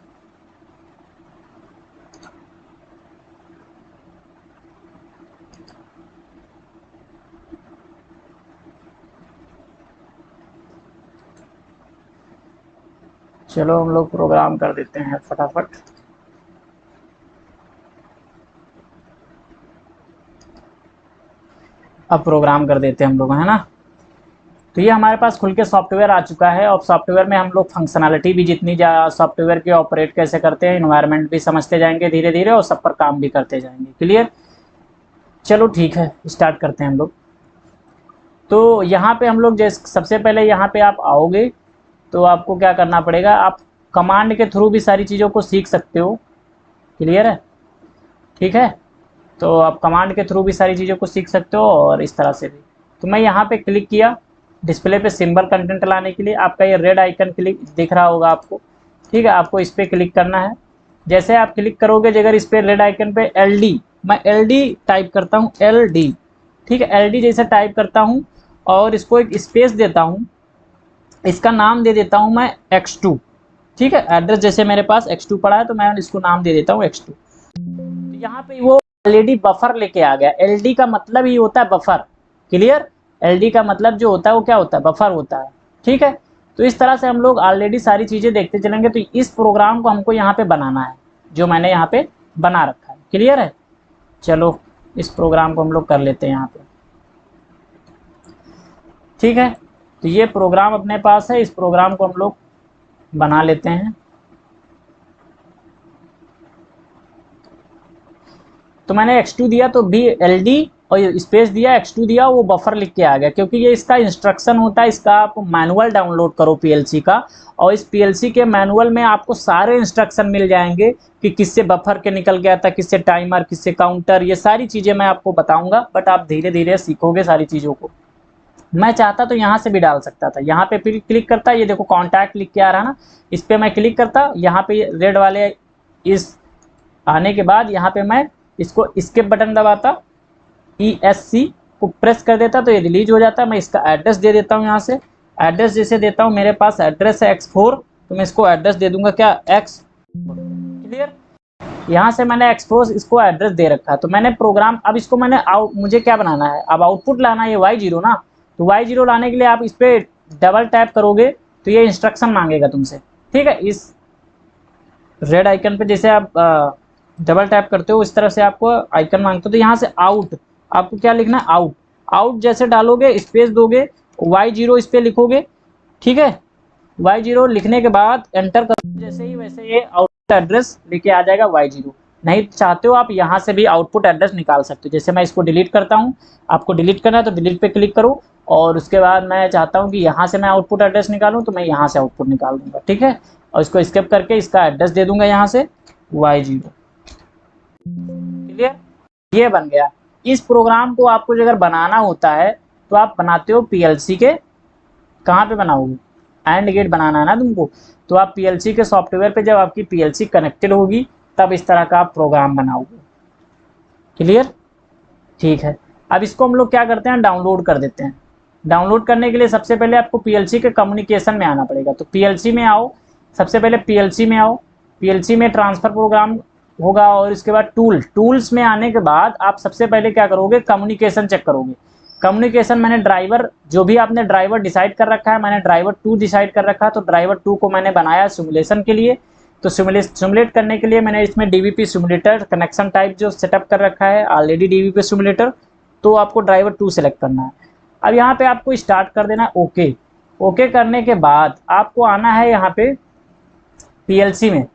चलो हम लोग प्रोग्राम कर देते हैं फटाफट। अब प्रोग्राम कर देते हैं हम लोग, है ना। तो ये हमारे पास खुल के सॉफ्टवेयर आ चुका है और सॉफ्टवेयर में हम लोग फंक्शनैलिटी भी जितनी सॉफ्टवेयर के ऑपरेट कैसे करते हैं, इन्वायरमेंट भी समझते जाएंगे धीरे धीरे और सब पर काम भी करते जाएंगे। क्लियर, चलो ठीक है, स्टार्ट करते हैं हम लोग। तो यहाँ पे हम लोग जैसे सबसे पहले यहाँ पे आप आओगे तो आपको क्या करना पड़ेगा, आप कमांड के थ्रू भी सारी चीज़ों को सीख सकते हो। क्लियर है, ठीक है, तो आप कमांड के थ्रू भी सारी चीज़ों को सीख सकते हो और इस तरह से भी। तो मैं यहाँ पे क्लिक किया डिस्प्ले पे सिंबल कंटेंट लाने के लिए। आपका ये रेड आइकन क्लिक दिख रहा होगा आपको। ठीक है, आपको इस पर क्लिक करना है। जैसे आप क्लिक करोगे, अगर इस पर रेड आइकन पे LD, मैं LD टाइप करता हूँ, LD। ठीक है, LD जैसे टाइप करता हूँ और इसको एक स्पेस देता हूँ। इसका नाम दे देता हूँ मैं X2। ठीक है, एड्रेस जैसे मेरे पास X2 पड़ा है तो मैं इसको नाम दे देता हूँ X2। तो यहाँ पे वो ऑलरेडी बफर लेके आ गया। LD का मतलब ही होता है बफर। क्लियर, LD का मतलब जो होता है वो क्या होता है, बफर होता है। ठीक है, तो इस तरह से हम लोग ऑलरेडी सारी चीज़ें देखते चलेंगे। तो इस प्रोग्राम को हमको यहाँ पे बनाना है, जो मैंने यहाँ पे बना रखा है। क्लियर है, चलो इस प्रोग्राम को हम लोग कर लेते हैं यहाँ पे। ठीक है, तो ये प्रोग्राम अपने पास है, इस प्रोग्राम को हम लोग बना लेते हैं। तो मैंने X2 दिया तो LD और स्पेस दिया, X2 दिया, वो बफर लिख के आ गया, क्योंकि ये इसका इंस्ट्रक्शन होता है। इसका आप मैनुअल डाउनलोड करो PLC का, और इस PLC के मैनुअल में आपको सारे इंस्ट्रक्शन मिल जाएंगे कि किससे बफर के निकल गया था, किससे टाइमर, किससे काउंटर, ये सारी चीज़ें मैं आपको बताऊंगा। बट आप धीरे धीरे सीखोगे सारी चीज़ों को। मैं चाहता तो यहाँ से भी डाल सकता था। यहाँ पे फिर क्लिक करता, ये देखो कॉन्टैक्ट लिख के आ रहा ना, इस पर मैं क्लिक करता। यहाँ पे रेड वाले इस आने के बाद यहाँ पे मैं इसको स्किप बटन दबाता, ESC को प्रेस कर देता तो ये रिलीज हो जाता। मैं इसका एड्रेस दे देता हूँ। यहाँ से एड्रेस जैसे देता हूँ, मेरे पास एड्रेस है X4, तो मैं इसको एड्रेस दे दूंगा क्या, X। क्लियर, यहाँ से मैंने X4 इसको एड्रेस दे रखा है। तो मैंने प्रोग्राम, अब इसको मैंने मुझे क्या बनाना है, अब आउटपुट लाना है, ये Y0 ना। तो Y0 लाने के लिए आप इस पर डबल टैप करोगे तो ये इंस्ट्रक्शन मांगेगा तुमसे। ठीक है, इस रेड आइकन पे जैसे आप डबल टैप करते हो, इस तरह से आपको आइकन मांगते हो। तो यहाँ से आउट, आपको क्या लिखना है, आउट। आउट जैसे डालोगे, स्पेस दोगे, Y0 इस पे लिखोगे। ठीक है, Y0 लिखने के बाद एंटर करोगे जैसे ही, वैसे ये आउटपुट एड्रेस लेके आ जाएगा Y0। नहीं चाहते हो आप यहाँ से भी आउटपुट एड्रेस निकाल सकते हो। जैसे मैं इसको डिलीट करता हूँ, आपको डिलीट करना है तो डिलीट पे क्लिक करो, और उसके बाद मैं चाहता हूँ कि यहाँ से मैं आउटपुट एड्रेस निकालूँ तो मैं यहाँ से आउटपुट निकाल दूंगा। ठीक है, और इसको स्किप करके इसका एड्रेस दे दूंगा यहाँ से Y0। क्लियर, ये बन गया। इस प्रोग्राम को आपको अगर बनाना होता है तो आप बनाते हो PLC के, कहाँ पे बनाओगे, एंड गेट बनाना है ना तुमको। तो आप PLC के सॉफ्टवेयर पे जब आपकी PLC कनेक्टेड होगी तब इस तरह का आप प्रोग्राम बनाओगे। क्लियर, ठीक है। अब इसको हम लोग क्या करते हैं, डाउनलोड कर देते हैं। डाउनलोड करने के लिए सबसे पहले आपको PLC के कम्युनिकेशन में आना पड़ेगा। तो PLC में आओ, सबसे पहले PLC में आओ। PLC में ट्रांसफ़र प्रोग्राम होगा और इसके बाद टूल्स में आने के बाद आप सबसे पहले क्या करोगे, कम्युनिकेशन चेक करोगे। कम्युनिकेशन मैंने ड्राइवर, जो भी आपने ड्राइवर डिसाइड कर रखा है, मैंने ड्राइवर 2 डिसाइड कर रखा है। तो ड्राइवर 2 को मैंने बनाया सिमुलेशन के लिए। तो सिमुलेट करने के लिए मैंने इसमें DVP सिमुलेटर कनेक्शन टाइप जो सेटअप कर रखा है ऑलरेडी, DVP सिमुलेटर। तो आपको ड्राइवर 2 सेलेक्ट करना है। अब यहाँ पे आपको स्टार्ट कर देना है। ओके, ओके करने के बाद आपको आना है यहाँ पे पीएलसी में।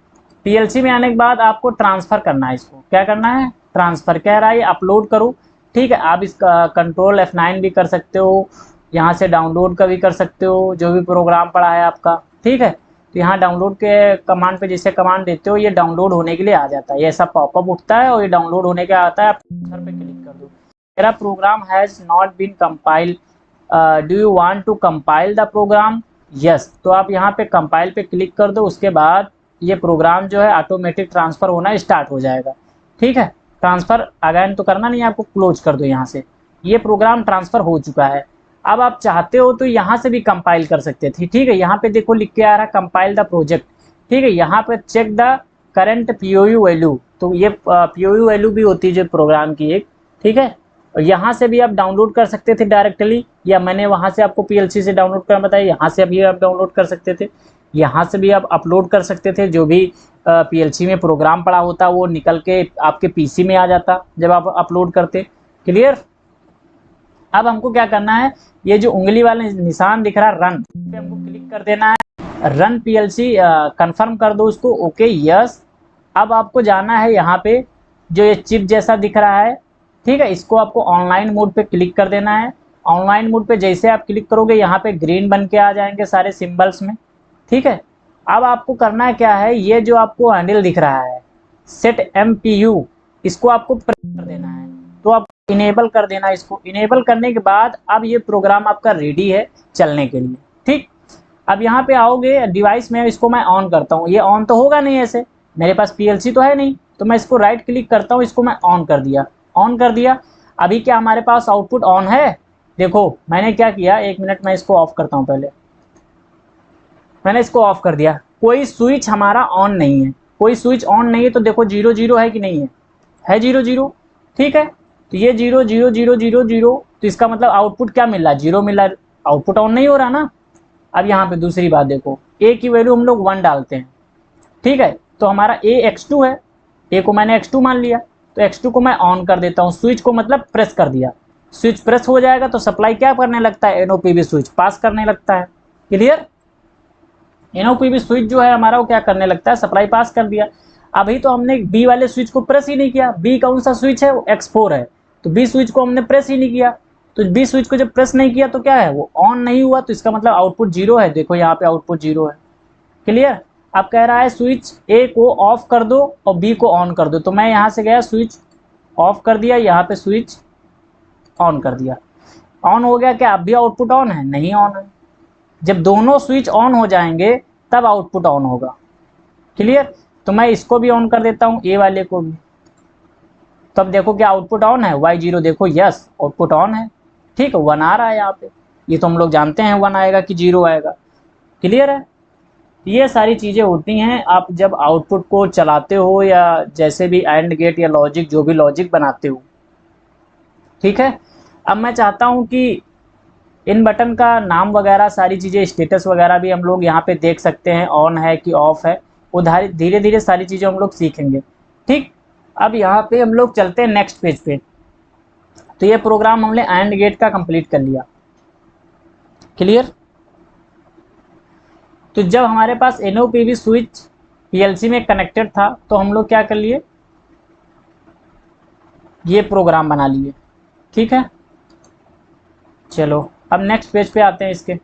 पीएलसी में आने के बाद आपको ट्रांसफ़र करना है इसको। क्या करना है? ट्रांसफ़र। कह रहा है अपलोड करो। ठीक है, आप इसका कंट्रोल F9 भी कर सकते हो, यहाँ से डाउनलोड का भी कर सकते हो, जो भी प्रोग्राम पड़ा है आपका। ठीक है, तो यहाँ डाउनलोड के कमांड पे जैसे कमांड देते हो ये डाउनलोड होने के लिए आ जाता है, ये ऐसा पॉपअप उठता है और ये डाउनलोड होने के आता है। आप सर पे क्लिक कर दो। मेरा program has not been compile, do you want to compile the program? Yes, तो आप यहाँ पे कंपाइल पे क्लिक कर दो। उसके बाद ये प्रोग्राम जो है ऑटोमेटिक ट्रांसफ़र होना स्टार्ट हो जाएगा। ठीक है, ट्रांसफ़र अगेन तो करना नहीं है आपको, क्लोज कर दो यहाँ से। ये प्रोग्राम ट्रांसफ़र हो चुका है। अब आप चाहते हो तो यहाँ से भी कंपाइल कर सकते थे। ठीक है, यहाँ पे देखो लिख के आ रहा है कंपाइल द प्रोजेक्ट। ठीक है, यहाँ पे check the current POU value, तो ये POU वैल्यू भी होती है जो प्रोग्राम की एक। ठीक है, और यहाँ से भी आप डाउनलोड कर सकते थे डायरेक्टली, या मैंने वहाँ से आपको PLC से डाउनलोड करना बताया, यहाँ से अभी आप डाउनलोड कर सकते थे। यहाँ से भी आप अपलोड कर सकते थे, जो भी PLC में प्रोग्राम पड़ा होता वो निकल के आपके PC में आ जाता जब आप अपलोड करते। क्लियर? अब हमको क्या करना है, ये जो उंगली वाला निशान दिख रहा है रन पे हमको क्लिक कर देना है। रन PLC कंफर्म कर दो उसको। Okay, yes. अब आपको जाना है यहाँ पे जो ये चिप जैसा दिख रहा है, ठीक है, इसको आपको ऑनलाइन मोड पे क्लिक कर देना है। ऑनलाइन मोड पे जैसे आप क्लिक करोगे यहाँ पे ग्रीन बन के आ जाएंगे सारे सिंबल्स में। ठीक है, अब आपको करना क्या है, ये जो आपको हैंडल दिख रहा है सेट MPU, इसको आपको प्रेस कर देना है। तो आप इनेबल कर देना इसको। इनेबल करने के बाद अब ये प्रोग्राम आपका रेडी है चलने के लिए। ठीक, अब यहाँ पे आओगे डिवाइस में, इसको मैं ऑन करता हूँ। ये ऑन तो होगा नहीं ऐसे, मेरे पास PLC तो है नहीं, तो मैं इसको राइट क्लिक करता हूँ, इसको मैं ऑन कर दिया। ऑन कर दिया। अभी क्या हमारे पास आउटपुट ऑन है? देखो मैंने क्या किया, 1 मिनट मैं इसको ऑफ करता हूँ। पहले मैंने इसको ऑफ कर दिया। कोई स्विच हमारा ऑन नहीं है, कोई स्विच ऑन नहीं है, तो देखो 0 0 है कि नहीं है? है 0 0। ठीक है, तो ये 0 0 0 0 0, तो इसका मतलब आउटपुट क्या मिल रहा है? 0 मिल रहा है, आउटपुट ऑन नहीं हो रहा ना। अब यहाँ पे दूसरी बात देखो, A की वैल्यू हम लोग 1 डालते हैं। ठीक है, तो हमारा A X2 है, A को मैंने X2 मान लिया, तो X2 को मैं ऑन कर देता हूँ। स्विच को मतलब प्रेस कर दिया। स्विच प्रेस हो जाएगा तो सप्लाई क्या करने लगता है? NOPV स्विच पास करने लगता है। क्लियर? NOPV स्विच जो है हमारा वो क्या करने लगता है? सप्लाई पास कर दिया। अभी तो हमने B वाले स्विच को प्रेस ही नहीं किया। B कौन सा स्विच है? वो X4 है, तो B स्विच को हमने प्रेस ही नहीं किया। तो B स्विच को जब प्रेस नहीं किया तो क्या है? वो ऑन नहीं हुआ, तो इसका मतलब आउटपुट 0 है। देखो यहाँ पे आउटपुट 0 है। क्लियर? अब कह रहा है स्विच A को ऑफ कर दो और B को ऑन कर दो, तो मैं यहाँ से गया स्विच ऑफ कर दिया, यहाँ पे स्विच ऑन कर दिया। ऑन हो गया क्या? अब भी आउटपुट ऑन है? नहीं ऑन है। जब दोनों स्विच ऑन हो जाएंगे तब आउटपुट ऑन होगा। क्लियर? तो मैं इसको भी ऑन कर देता हूँ, A वाले को भी। तब देखो क्या आउटपुट ऑन है? Y0 देखो, यस आउटपुट ऑन है। ठीक है, 1 आ रहा है यहाँ पे। ये तो हम लोग जानते हैं 1 आएगा कि 0 आएगा। क्लियर है? ये सारी चीज़ें होती हैं आप जब आउटपुट को चलाते हो, या जैसे भी एंड गेट या लॉजिक, जो भी लॉजिक बनाते हो। ठीक है, अब मैं चाहता हूँ कि इन बटन का नाम वगैरह सारी चीज़ें, स्टेटस वगैरह भी हम लोग यहाँ पे देख सकते हैं, ऑन है कि ऑफ है। उधार धीरे धीरे सारी चीज़ें हम लोग सीखेंगे। ठीक, अब यहाँ पे हम लोग चलते हैं नेक्स्ट पेज पे। तो ये प्रोग्राम हमने एंड गेट का कंप्लीट कर लिया। क्लियर? तो जब हमारे पास NOPV स्विच PLC में कनेक्टेड था तो हम लोग क्या कर लिए, ये प्रोग्राम बना लिए। ठीक है, चलो अब नेक्स्ट पेज पे आते हैं। इसके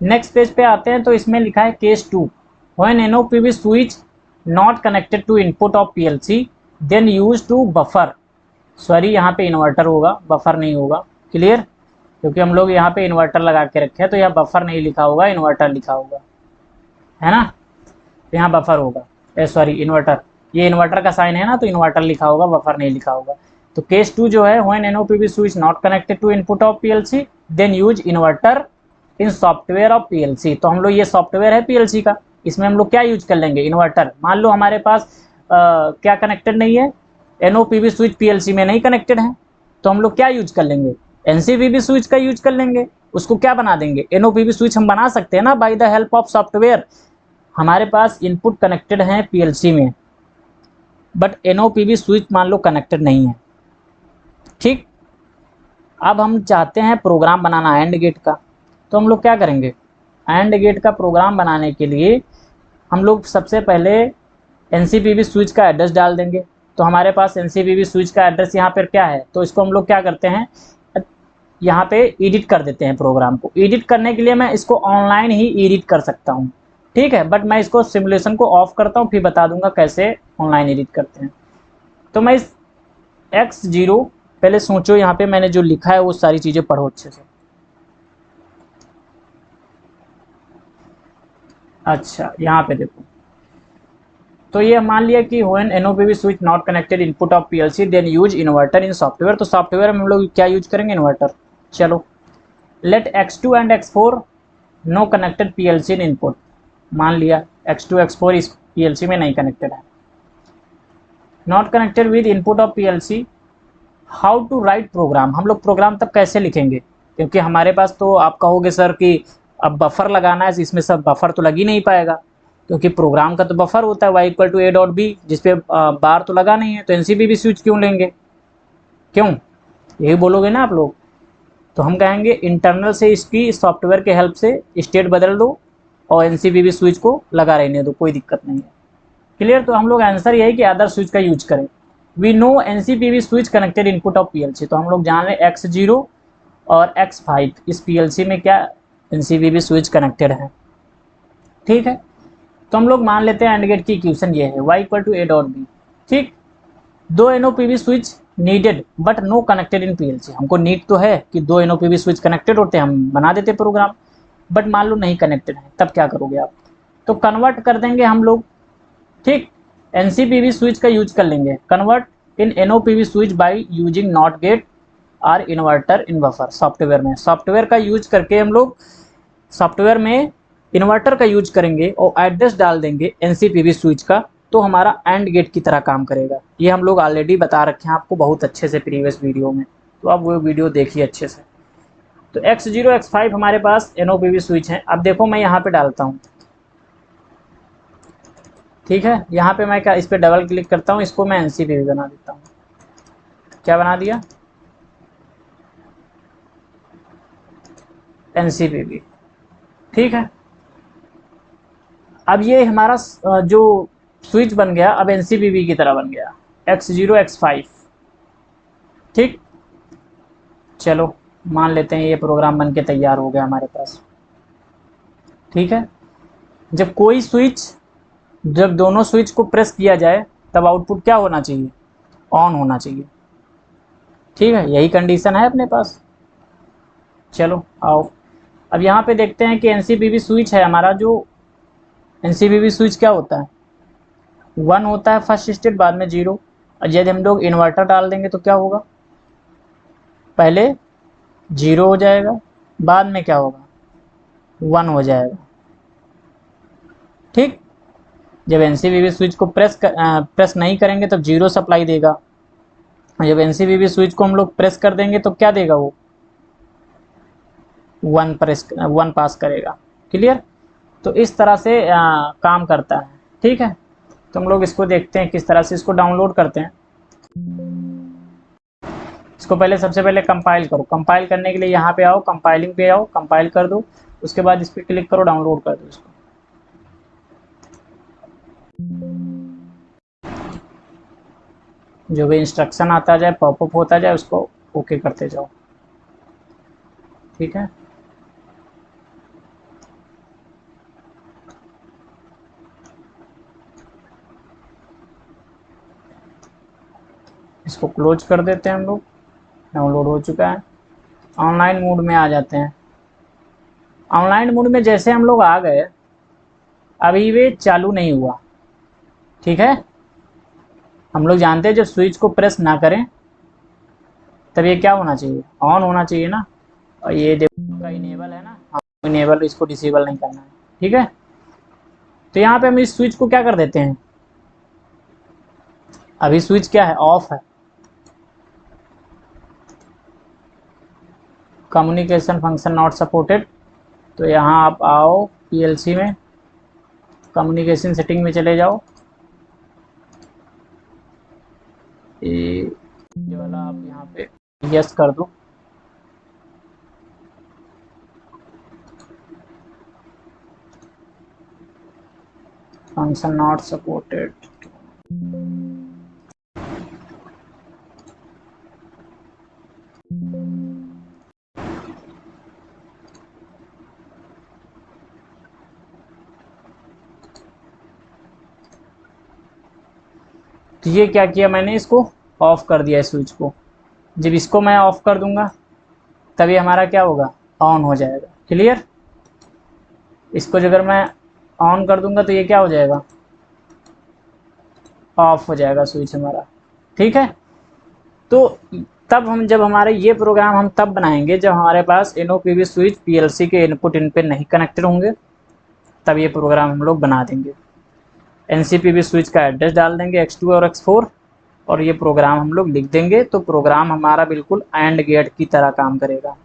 नेक्स्ट पेज पे आते हैं तो इसमें लिखा है case 2, when NOPV switch not connected to input of PLC then use to buffer. Sorry, यहाँ पे इन्वर्टर होगा, बफर नहीं होगा। क्लियर? क्योंकि हम लोग यहाँ पे इन्वर्टर लगा के रखे हैं, तो यहाँ बफर नहीं लिखा होगा, इन्वर्टर लिखा होगा, है ना। यहाँ बफर होगा, सॉरी इन्वर्टर, ये इन्वर्टर का साइन है ना, तो इन्वर्टर लिखा होगा, बफर नहीं लिखा होगा। तो केस 2 जो है, when NOPV switch not connected to input of PLC then use inverter in software of PLC। तो हम लोग ये सॉफ्टवेयर है PLC का, इसमें हम लोग क्या यूज कर लेंगे? इन्वर्टर। मान लो हमारे पास क्या कनेक्टेड नहीं है, NOPV स्विच PLC में नहीं कनेक्टेड है, तो हम लोग क्या यूज कर लेंगे? NCVB स्विच का यूज कर लेंगे। उसको क्या बना देंगे? NOPV स्विच हम बना सकते हैं ना by the help of software. हमारे पास इनपुट कनेक्टेड है PLC में, बट NOPV स्विच मान लो कनेक्टेड नहीं है। ठीक, अब हम चाहते हैं प्रोग्राम बनाना एंड गेट का, तो हम लोग क्या करेंगे? एंड गेट का प्रोग्राम बनाने के लिए हम लोग सबसे पहले NCPV स्विच का एड्रेस डाल देंगे। तो हमारे पास NCPV स्विच का एड्रेस यहाँ पर क्या है, तो इसको हम लोग क्या करते हैं, यहाँ पे एडिट कर देते हैं प्रोग्राम को। एडिट करने के लिए मैं इसको ऑनलाइन ही एडिट कर सकता हूँ, ठीक है, बट मैं इसको सिमुलेशन को ऑफ करता हूँ, फिर बता दूंगा कैसे ऑनलाइन एडिट करते हैं। तो मैं इस X0, पहले सोचो यहाँ पे मैंने जो लिखा है वो सारी चीज़ें पढ़ो अच्छे से। अच्छा, यहाँ पे देखो, तो ये मान लिया कि when NOPV switch not connected input of PLC then use inverter in software. तो सॉफ्टवेयर में हम लोग क्या यूज करेंगे, इन्वर्टर। चलो, let X2 and X4 no connected PLC in input. मान लिया X2 X4 इस PLC में नहीं कनेक्टेड है। Not connected with input of PLC, how to write program. हम लोग प्रोग्राम तब कैसे लिखेंगे, क्योंकि हमारे पास तो आप कहोगे सर कि अब बफर लगाना है, इसमें सब बफर तो लग ही नहीं पाएगा, क्योंकि प्रोग्राम का तो बफर होता है y=a.b, जिसपे बार तो लगा नहीं है, तो NCPV स्विच क्यों लेंगे, क्यों, यही बोलोगे ना आप लोग। तो हम कहेंगे इंटरनल से इसकी सॉफ्टवेयर के हेल्प से स्टेट बदल दो और NCPV स्विच को लगा रहने दो, कोई दिक्कत नहीं है। क्लियर। तो हम लोग आंसर यही कि अदर स्विच का यूज करें। We know NCPV switch connected input of PLC। तो हम लोग जान रहे X0 और X5 इस PLC में क्या NCPV स्विच कनेक्टेड है, ठीक है। तो हम लोग मान लेते हैं एंड गेट की इक्वेशन ये है y=a.b, ठीक। दो NOPV switch needed but no connected in PLC। हमको नीड तो है कि दो NOPV स्विच कनेक्टेड होते हैं, हम बना देते प्रोग्राम, बट मान लो नहीं कनेक्टेड है, तब क्या करोगे आप, तो कन्वर्ट कर देंगे हम लोग, ठीक। NCPV स्विच का यूज कर लेंगे, convert in NOPV switch by using not gate और इन्वर्टर इन बफर। सॉफ्टवेयर में सॉफ्टवेयर का यूज करके हम लोग सॉफ्टवेयर में इन्वर्टर का यूज करेंगे और एड्रेस डाल देंगे NCPV स्विच का, तो हमारा एंड गेट की तरह काम करेगा। ये हम लोग ऑलरेडी बता रखे हैं आपको बहुत अच्छे से प्रीवियस वीडियो में, तो आप वो वीडियो देखिए अच्छे से। तो X0 X5 हमारे पास NOPV स्विच है। अब देखो मैं यहाँ पे डालता हूँ, ठीक है, यहाँ पे मैं क्या इस पर डबल क्लिक करता हूँ, इसको मैं NCPV बना देता हूँ। क्या बना दिया, NCPV, ठीक है। अब ये हमारा जो स्विच बन गया अब NCPV की तरह बन गया, X0 X5, ठीक। चलो मान लेते हैं ये प्रोग्राम बन के तैयार हो गया हमारे पास, ठीक है। जब कोई स्विच, जब दोनों स्विच को प्रेस किया जाए तब आउटपुट क्या होना चाहिए, ऑन होना चाहिए, ठीक है, यही कंडीशन है अपने पास। चलो आओ, अब यहाँ पे देखते हैं कि NCPV स्विच है हमारा, जो NCPV स्विच क्या होता है, 1 होता है फर्स्ट स्टेट, बाद में 0। और यदि हम लोग इन्वर्टर डाल देंगे तो क्या होगा, पहले 0 हो जाएगा, बाद में क्या होगा, 1 हो जाएगा, ठीक। जब NCPV स्विच को प्रेस नहीं करेंगे तब 0 सप्लाई देगा, और जब NCPV स्विच को हम लोग प्रेस कर देंगे तो क्या देगा, वो 1 पास करेगा। क्लियर। तो इस तरह से काम करता है, ठीक है। तो हम लोग इसको देखते हैं किस तरह से इसको डाउनलोड करते हैं। इसको पहले सबसे पहले कंपाइल करो, कंपाइल करने के लिए यहाँ पे आओ, कंपाइलिंग पे आओ, कंपाइल कर दो, उसके बाद इस पर क्लिक करो, डाउनलोड कर दो इसको। जो भी इंस्ट्रक्शन आता जाए, पॉपअप होता जाए, उसको ओके करते जाओ, ठीक है। इसको क्लोज कर देते हैं हम लोग, डाउनलोड हो चुका है। ऑनलाइन मोड में आ जाते हैं। ऑनलाइन मोड में जैसे हम लोग आ गए, अभी वे चालू नहीं हुआ, ठीक है। हम लोग जानते हैं जब स्विच को प्रेस ना करें तब ये क्या होना चाहिए, ऑन होना चाहिए ना। और ये देखो इनेबल है ना, हाँ इनेबल, इसको डिसेबल नहीं करना है, ठीक है। तो यहाँ पे हम इस स्विच को क्या कर देते हैं, अभी स्विच क्या है, ऑफ है। Communication function not supported. तो यहाँ आप आओ PLC में, कम्युनिकेशन सेटिंग में चले जाओ, ये वाला आप यहाँ पे यस कर दो। Function not supported. तो ये क्या किया मैंने, इसको ऑफ कर दिया स्विच को। जब इसको मैं ऑफ कर दूंगा तभी हमारा क्या होगा, ऑन हो जाएगा। क्लियर। इसको अगर मैं ऑन कर दूंगा तो ये क्या हो जाएगा, ऑफ हो जाएगा स्विच हमारा। ठीक है। तो तब हम जब हमारे ये प्रोग्राम हम तब बनाएंगे जब हमारे पास NOPV स्विच PLC के इनपुट इन पे नहीं कनेक्टेड होंगे, तब ये प्रोग्राम हम लोग बना देंगे। NCPV स्विच का एड्रेस डाल देंगे X2 और X4 और ये प्रोग्राम हम लोग लिख देंगे। तो प्रोग्राम हमारा बिल्कुल एंड गेट की तरह काम करेगा।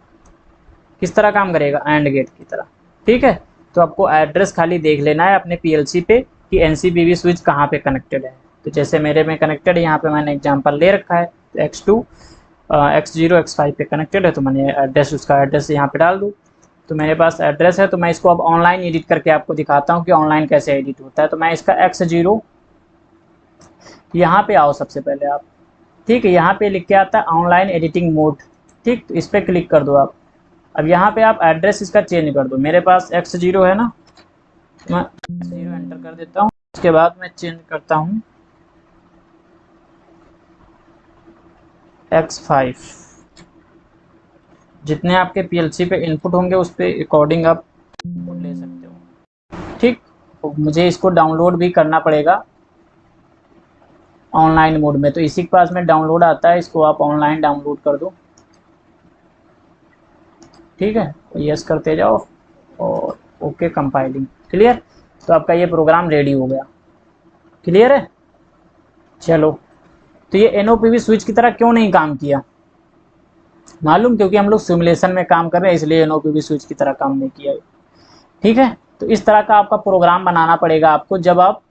किस तरह काम करेगा, एंड गेट की तरह। ठीक है। तो आपको एड्रेस खाली देख लेना है अपने PLC पे कि NCPV स्विच कहाँ पे कनेक्टेड है। तो जैसे मेरे में कनेक्टेड है, यहाँ पे मैंने एग्जांपल ले रखा है, तो X2 X0 X5 पे कनेक्टेड है, तो मैंने एड्रेस उसका एड्रेस यहाँ पे डाल दूँ। तो मेरे पास एड्रेस है, तो मैं इसको अब ऑनलाइन एडिट करके आपको दिखाता हूँ कि ऑनलाइन कैसे एडिट होता है। तो मैं इसका X0 यहाँ पे आओ सबसे पहले आप। ठीक है। यहाँ पे लिख के आता है ऑनलाइन एडिटिंग मोड। ठीक। तो इस पर क्लिक कर दो आप। अब यहाँ पे आप एड्रेस इसका चेंज कर दो। मेरे पास X0 है ना, तो मैं X0 एंटर कर देता हूँ। उसके बाद मैं चेंज करता हूँ X5। जितने आपके PLC पे इनपुट होंगे उस पे अकॉर्डिंग आप इनपुट ले सकते हो। ठीक। तो मुझे इसको डाउनलोड भी करना पड़ेगा ऑनलाइन मोड में, तो इसी के पास में डाउनलोड आता है, इसको आप ऑनलाइन डाउनलोड कर दो। ठीक है। तो यस करते जाओ और ओके कंपाइलिंग। क्लियर। तो आपका ये प्रोग्राम रेडी हो गया। क्लियर है। चलो, तो ये NOPV स्विच की तरह क्यों नहीं काम किया मालूम, क्योंकि हम लोग सिमुलेशन में काम कर रहे हैं, इसलिए NOPV स्विच की तरह काम नहीं किया। ठीक है। तो इस तरह का आपका प्रोग्राम बनाना पड़ेगा आपको। जब आप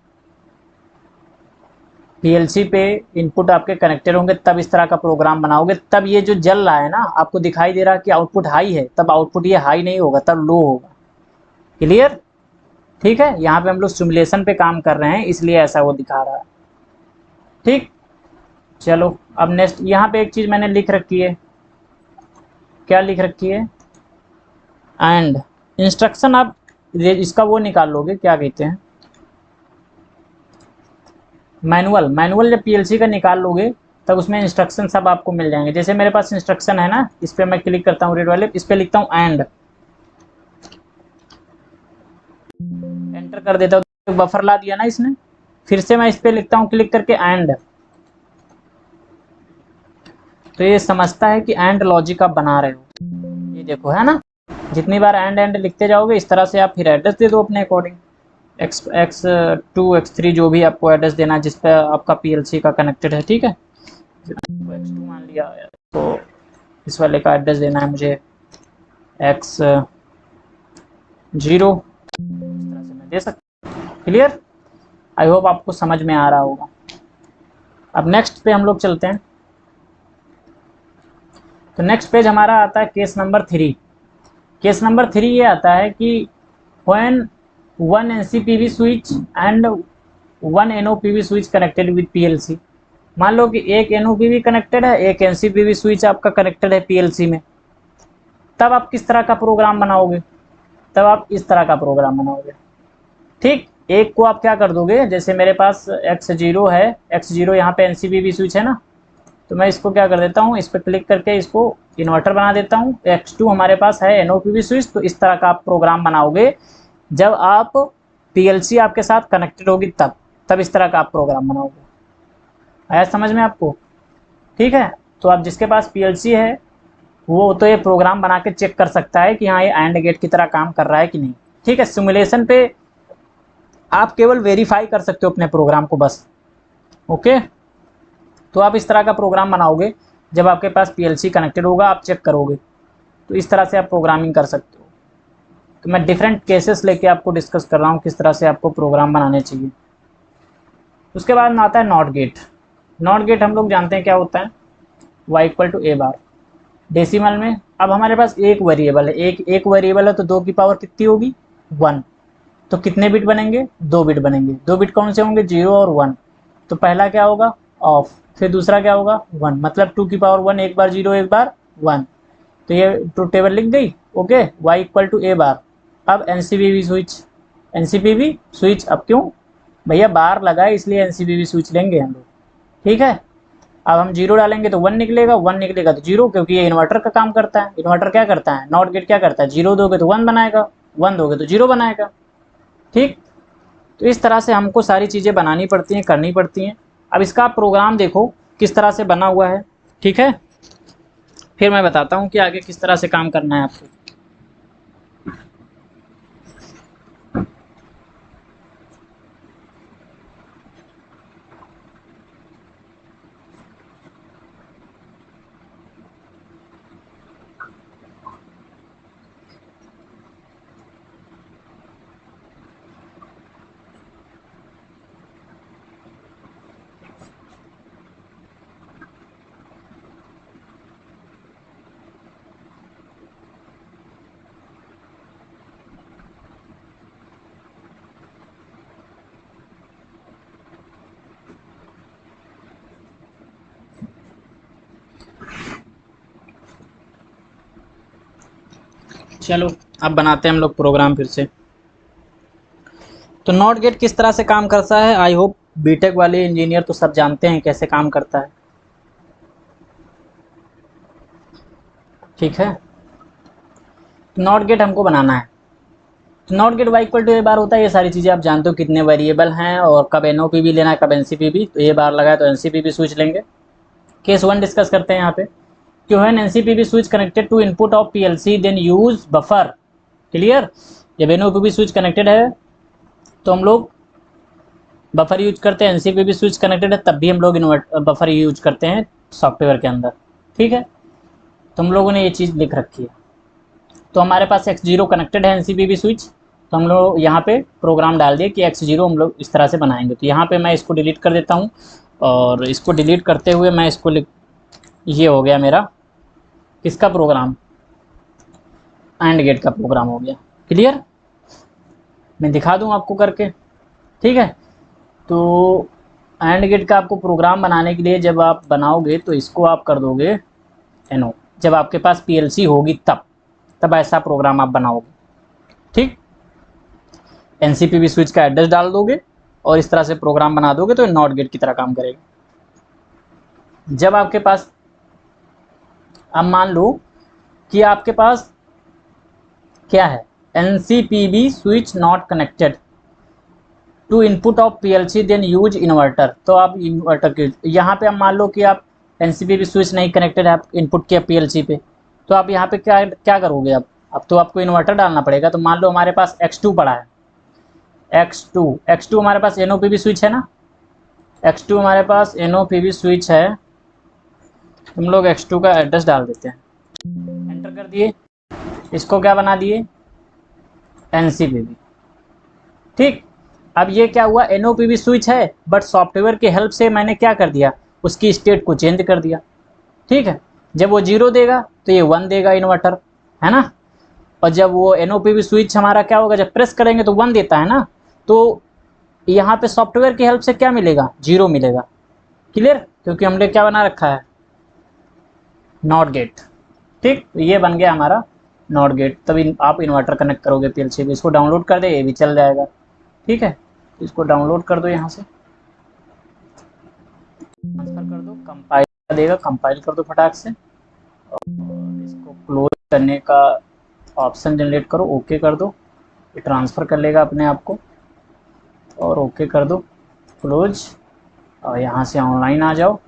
PLC पे इनपुट आपके कनेक्टेड होंगे तब इस तरह का प्रोग्राम बनाओगे। तब ये जो जल रहा है ना, आपको दिखाई दे रहा है कि आउटपुट हाई है, तब आउटपुट ये हाई नहीं होगा, तब लो होगा। क्लियर। ठीक है। यहाँ पे हम लोग सिमुलेशन पे काम कर रहे हैं, इसलिए ऐसा वो दिखा रहा है। ठीक। चलो, अब नेक्स्ट यहाँ पे एक चीज़ मैंने लिख रखी है। क्या लिख रखी है, एंड इंस्ट्रक्शन। आप इसका वो निकाल लोगे, क्या कहते हैं, मैनुअल जब PLC का निकाल लोगे तब उसमें इंस्ट्रक्शन सब आपको मिल जाएंगे। जैसे मेरे पास इंस्ट्रक्शन है ना, इस पर मैं क्लिक करता हूँ रेड वाले, इस पर लिखता हूँ एंड, एंटर कर देता हूँ। बफर ला दिया ना इसने। फिर से मैं इस पर लिखता हूँ क्लिक करके एंड, तो ये समझता है कि एंड लॉजिक आप बना रहे हो। ये देखो, है ना। जितनी बार एंड एंड लिखते जाओगे इस तरह से आप फिर एड्रेस दे दो अपने अकॉर्डिंग। X2 X3 जो भी आपको एड्रेस देना जिस पे आपका PLC का कनेक्टेड है। ठीक है। X2 मान लिया, तो इस वाले का एड्रेस देना है मुझे X0, इस तरह से मैं दे सकता हूँ। क्लियर। आई होप आपको समझ में आ रहा होगा। अब नेक्स्ट पे हम लोग चलते हैं। तो नेक्स्ट पेज हमारा आता है केस नंबर 3। केस नंबर 3 ये आता है कि when one NCPV switch and one NOPV switch connected with PLC। मान लो कि एक NOPV कनेक्टेड है, एक NCPV स्विच आपका कनेक्टेड है PLC में। तब आप किस तरह का प्रोग्राम बनाओगे, तब आप इस तरह का प्रोग्राम बनाओगे। ठीक। एक को आप क्या कर दोगे, जैसे मेरे पास X0 है, X0 यहाँ पे NCPV स्विच है ना, तो मैं इसको क्या कर देता हूँ, इस पर क्लिक करके इसको इन्वर्टर बना देता हूँ। X2 हमारे पास है NOPV स्विच, तो इस तरह का आप प्रोग्राम बनाओगे जब आप PLC आपके साथ कनेक्टेड होगी, तब इस तरह का आप प्रोग्राम बनाओगे। आया समझ में आपको। ठीक है। तो आप जिसके पास PLC है वो तो ये प्रोग्राम बना के चेक कर सकता है कि हाँ ये एंड गेट की तरह काम कर रहा है कि नहीं। ठीक है। सिमुलेशन पे आप केवल वेरीफाई कर सकते हो अपने प्रोग्राम को बस। ओके। तो आप इस तरह का प्रोग्राम बनाओगे जब आपके पास PLC कनेक्टेड होगा, आप चेक करोगे, तो इस तरह से आप प्रोग्रामिंग कर सकते हो। तो मैं डिफरेंट केसेस लेके आपको डिस्कस कर रहा हूँ किस तरह से आपको प्रोग्राम बनाने चाहिए। उसके बाद में आता है नॉट गेट। नॉट गेट हम लोग जानते हैं क्या होता है, y = a बार डेसिमल में। अब हमारे पास एक वेरिएबल है, एक वेरिएबल है, तो 2 की पावर कितनी होगी, 1। तो कितने बिट बनेंगे, 2 बिट बनेंगे। 2 बिट कौन से होंगे, 0 और 1। तो पहला क्या होगा, ऑफ, फिर दूसरा क्या होगा, 1, मतलब 2 की पावर 1, एक बार 0 एक बार 1। तो ये ट्रुथ टेबल लिख गई। Okay, y equal to A बार। अब एनसीबीबी स्विच, एनसीबीबी स्विच, अब क्यों भैया बार लगा है इसलिए एनसीबीबी स्विच लेंगे हम लोग। ठीक है, अब हम 0 डालेंगे तो 1 निकलेगा, 1 निकलेगा तो 0, क्योंकि ये इन्वर्टर का काम करता है। इन्वर्टर क्या करता है, नॉट गेट क्या करता है, 0 दोगे तो 1 बनाएगा, 1 दोगे तो 0 बनाएगा। ठीक, तो इस तरह से हमको सारी चीज़ें बनानी पड़ती हैं, करनी पड़ती हैं। अब इसका प्रोग्राम देखो किस तरह से बना हुआ है। ठीक है, फिर मैं बताता हूँ कि आगे किस तरह से काम करना है आपको। चलो अब बनाते हैं हम लोग प्रोग्राम फिर से। तो नॉट गेट किस तरह से काम करता है, आई होप बीटेक वाले इंजीनियर तो सब जानते हैं कैसे काम करता है। ठीक है, नॉट गेट हमको बनाना है। तो not gate y equal to A bar होता है, ये सारी चीज़ें आप जानते हो कितने वेरिएबल हैं और कब एनओपीवी लेना है कब एनसीपीवी। तो ए बार लगाए तो एनसीपीवी स्विच लेंगे। केस 1 डिस्कस करते हैं यहाँ पे कि when NCPV switch connected to input of PLC then use buffer. Clear, जब एनओपीवी स्विच कनेक्टेड है तो हम लोग बफर यूज करते हैं, एनसीपीवी स्विच कनेक्टेड है तब भी हम लोग बफर यूज करते हैं सॉफ्टवेयर के अंदर। ठीक है, तो हम लोगों ने ये चीज़ लिख रखी है। तो हमारे पास X0 कनेक्टेड है एनसीपीवी स्विच, तो हम लोग यहाँ पे प्रोग्राम डाल दिए कि X0 हम लोग इस तरह से बनाएंगे। तो यहाँ पे मैं इसको डिलीट कर देता हूँ और इसको डिलीट करते हुए मैं इसको लिख, ये हो गया मेरा किसका प्रोग्राम, एंड गेट का प्रोग्राम हो गया। क्लियर, मैं दिखा दूँ आपको करके। ठीक है, तो एंड गेट का आपको प्रोग्राम बनाने के लिए जब आप बनाओगे तो इसको आप कर दोगे एनो, जब आपके पास पीएलसी होगी तब ऐसा प्रोग्राम आप बनाओगे। ठीक, एनसीपीवी स्विच का एड्रेस डाल दोगे और इस तरह से प्रोग्राम बना दोगे तो नॉट गेट की तरह काम करेगा। जब आपके पास, अब मान लो कि आपके पास क्या है, NCPV switch not connected to input of PLC then use inverter. तो आप इन्वर्टर के यहाँ पे अब मान लो कि आप एनसीपीवी स्विच नहीं कनेक्टेड है, आप इनपुट किया पीएलसी पे, तो आप यहाँ पे क्या क्या करोगे, अब तो आपको इन्वर्टर डालना पड़ेगा। तो मान लो हमारे पास X2 पड़ा है, X2 हमारे पास एनओपीवी स्विच है ना, X2 हमारे पास एनओपीवी स्विच है। हम लोग X2 का एड्रेस डाल देते हैं, एंटर कर दिए, इसको क्या बना दिए, एनसीपीवी। ठीक, अब ये क्या हुआ, एनओपीवी स्विच है बट सॉफ्टवेयर की हेल्प से मैंने क्या कर दिया, उसकी स्टेट को चेंज कर दिया। ठीक है, जब वो 0 देगा तो ये 1 देगा इन्वर्टर, है ना। और जब वो एनओपीवी स्विच हमारा क्या होगा, जब प्रेस करेंगे तो 1 देता है ना, तो यहाँ पे सॉफ्टवेयर की हेल्प से क्या मिलेगा, 0 मिलेगा। क्लियर, क्योंकि हमने क्या बना रखा है, नॉट गेट। ठीक, तो ये बन गया हमारा नॉट गेट। तभी आप इन्वर्टर कनेक्ट करोगे पीएलसी में। इसको डाउनलोड कर दे, ये भी चल जाएगा। ठीक है, इसको डाउनलोड कर दो, यहाँ से ट्रांसफर कर दो, कंपाइल देगा, कंपाइल कर दो फटाक से और इसको क्लोज करने का ऑप्शन जनरेट करो, ओके कर दो, ये ट्रांसफ़र कर लेगा अपने आप को और ओके कर दो, क्लोज। और यहाँ से ऑनलाइन आ जाओ।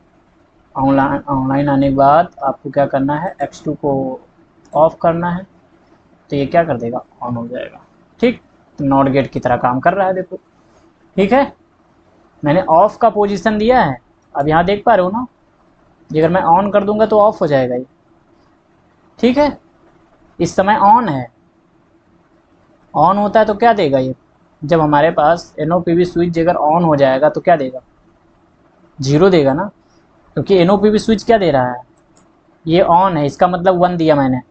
ऑनलाइन आने के बाद आपको क्या करना है, X2 को ऑफ करना है, तो ये क्या कर देगा, ऑन हो जाएगा। ठीक, नॉट गेट की तरह काम कर रहा है, देखो। ठीक है, मैंने ऑफ का पोजीशन दिया है, अब यहाँ देख पा रहे हो ना, अगर मैं ऑन कर दूंगा तो ऑफ हो जाएगा ये। ठीक है, इस समय ऑन है, ऑन होता है तो क्या देगा ये, जब हमारे पास एनओपीवी स्विच अगर ऑन हो जाएगा तो क्या देगा, 0 देगा ना, क्योंकि एनओपीवी स्विच क्या दे रहा है, ये ऑन है, इसका मतलब 1 दिया मैंने,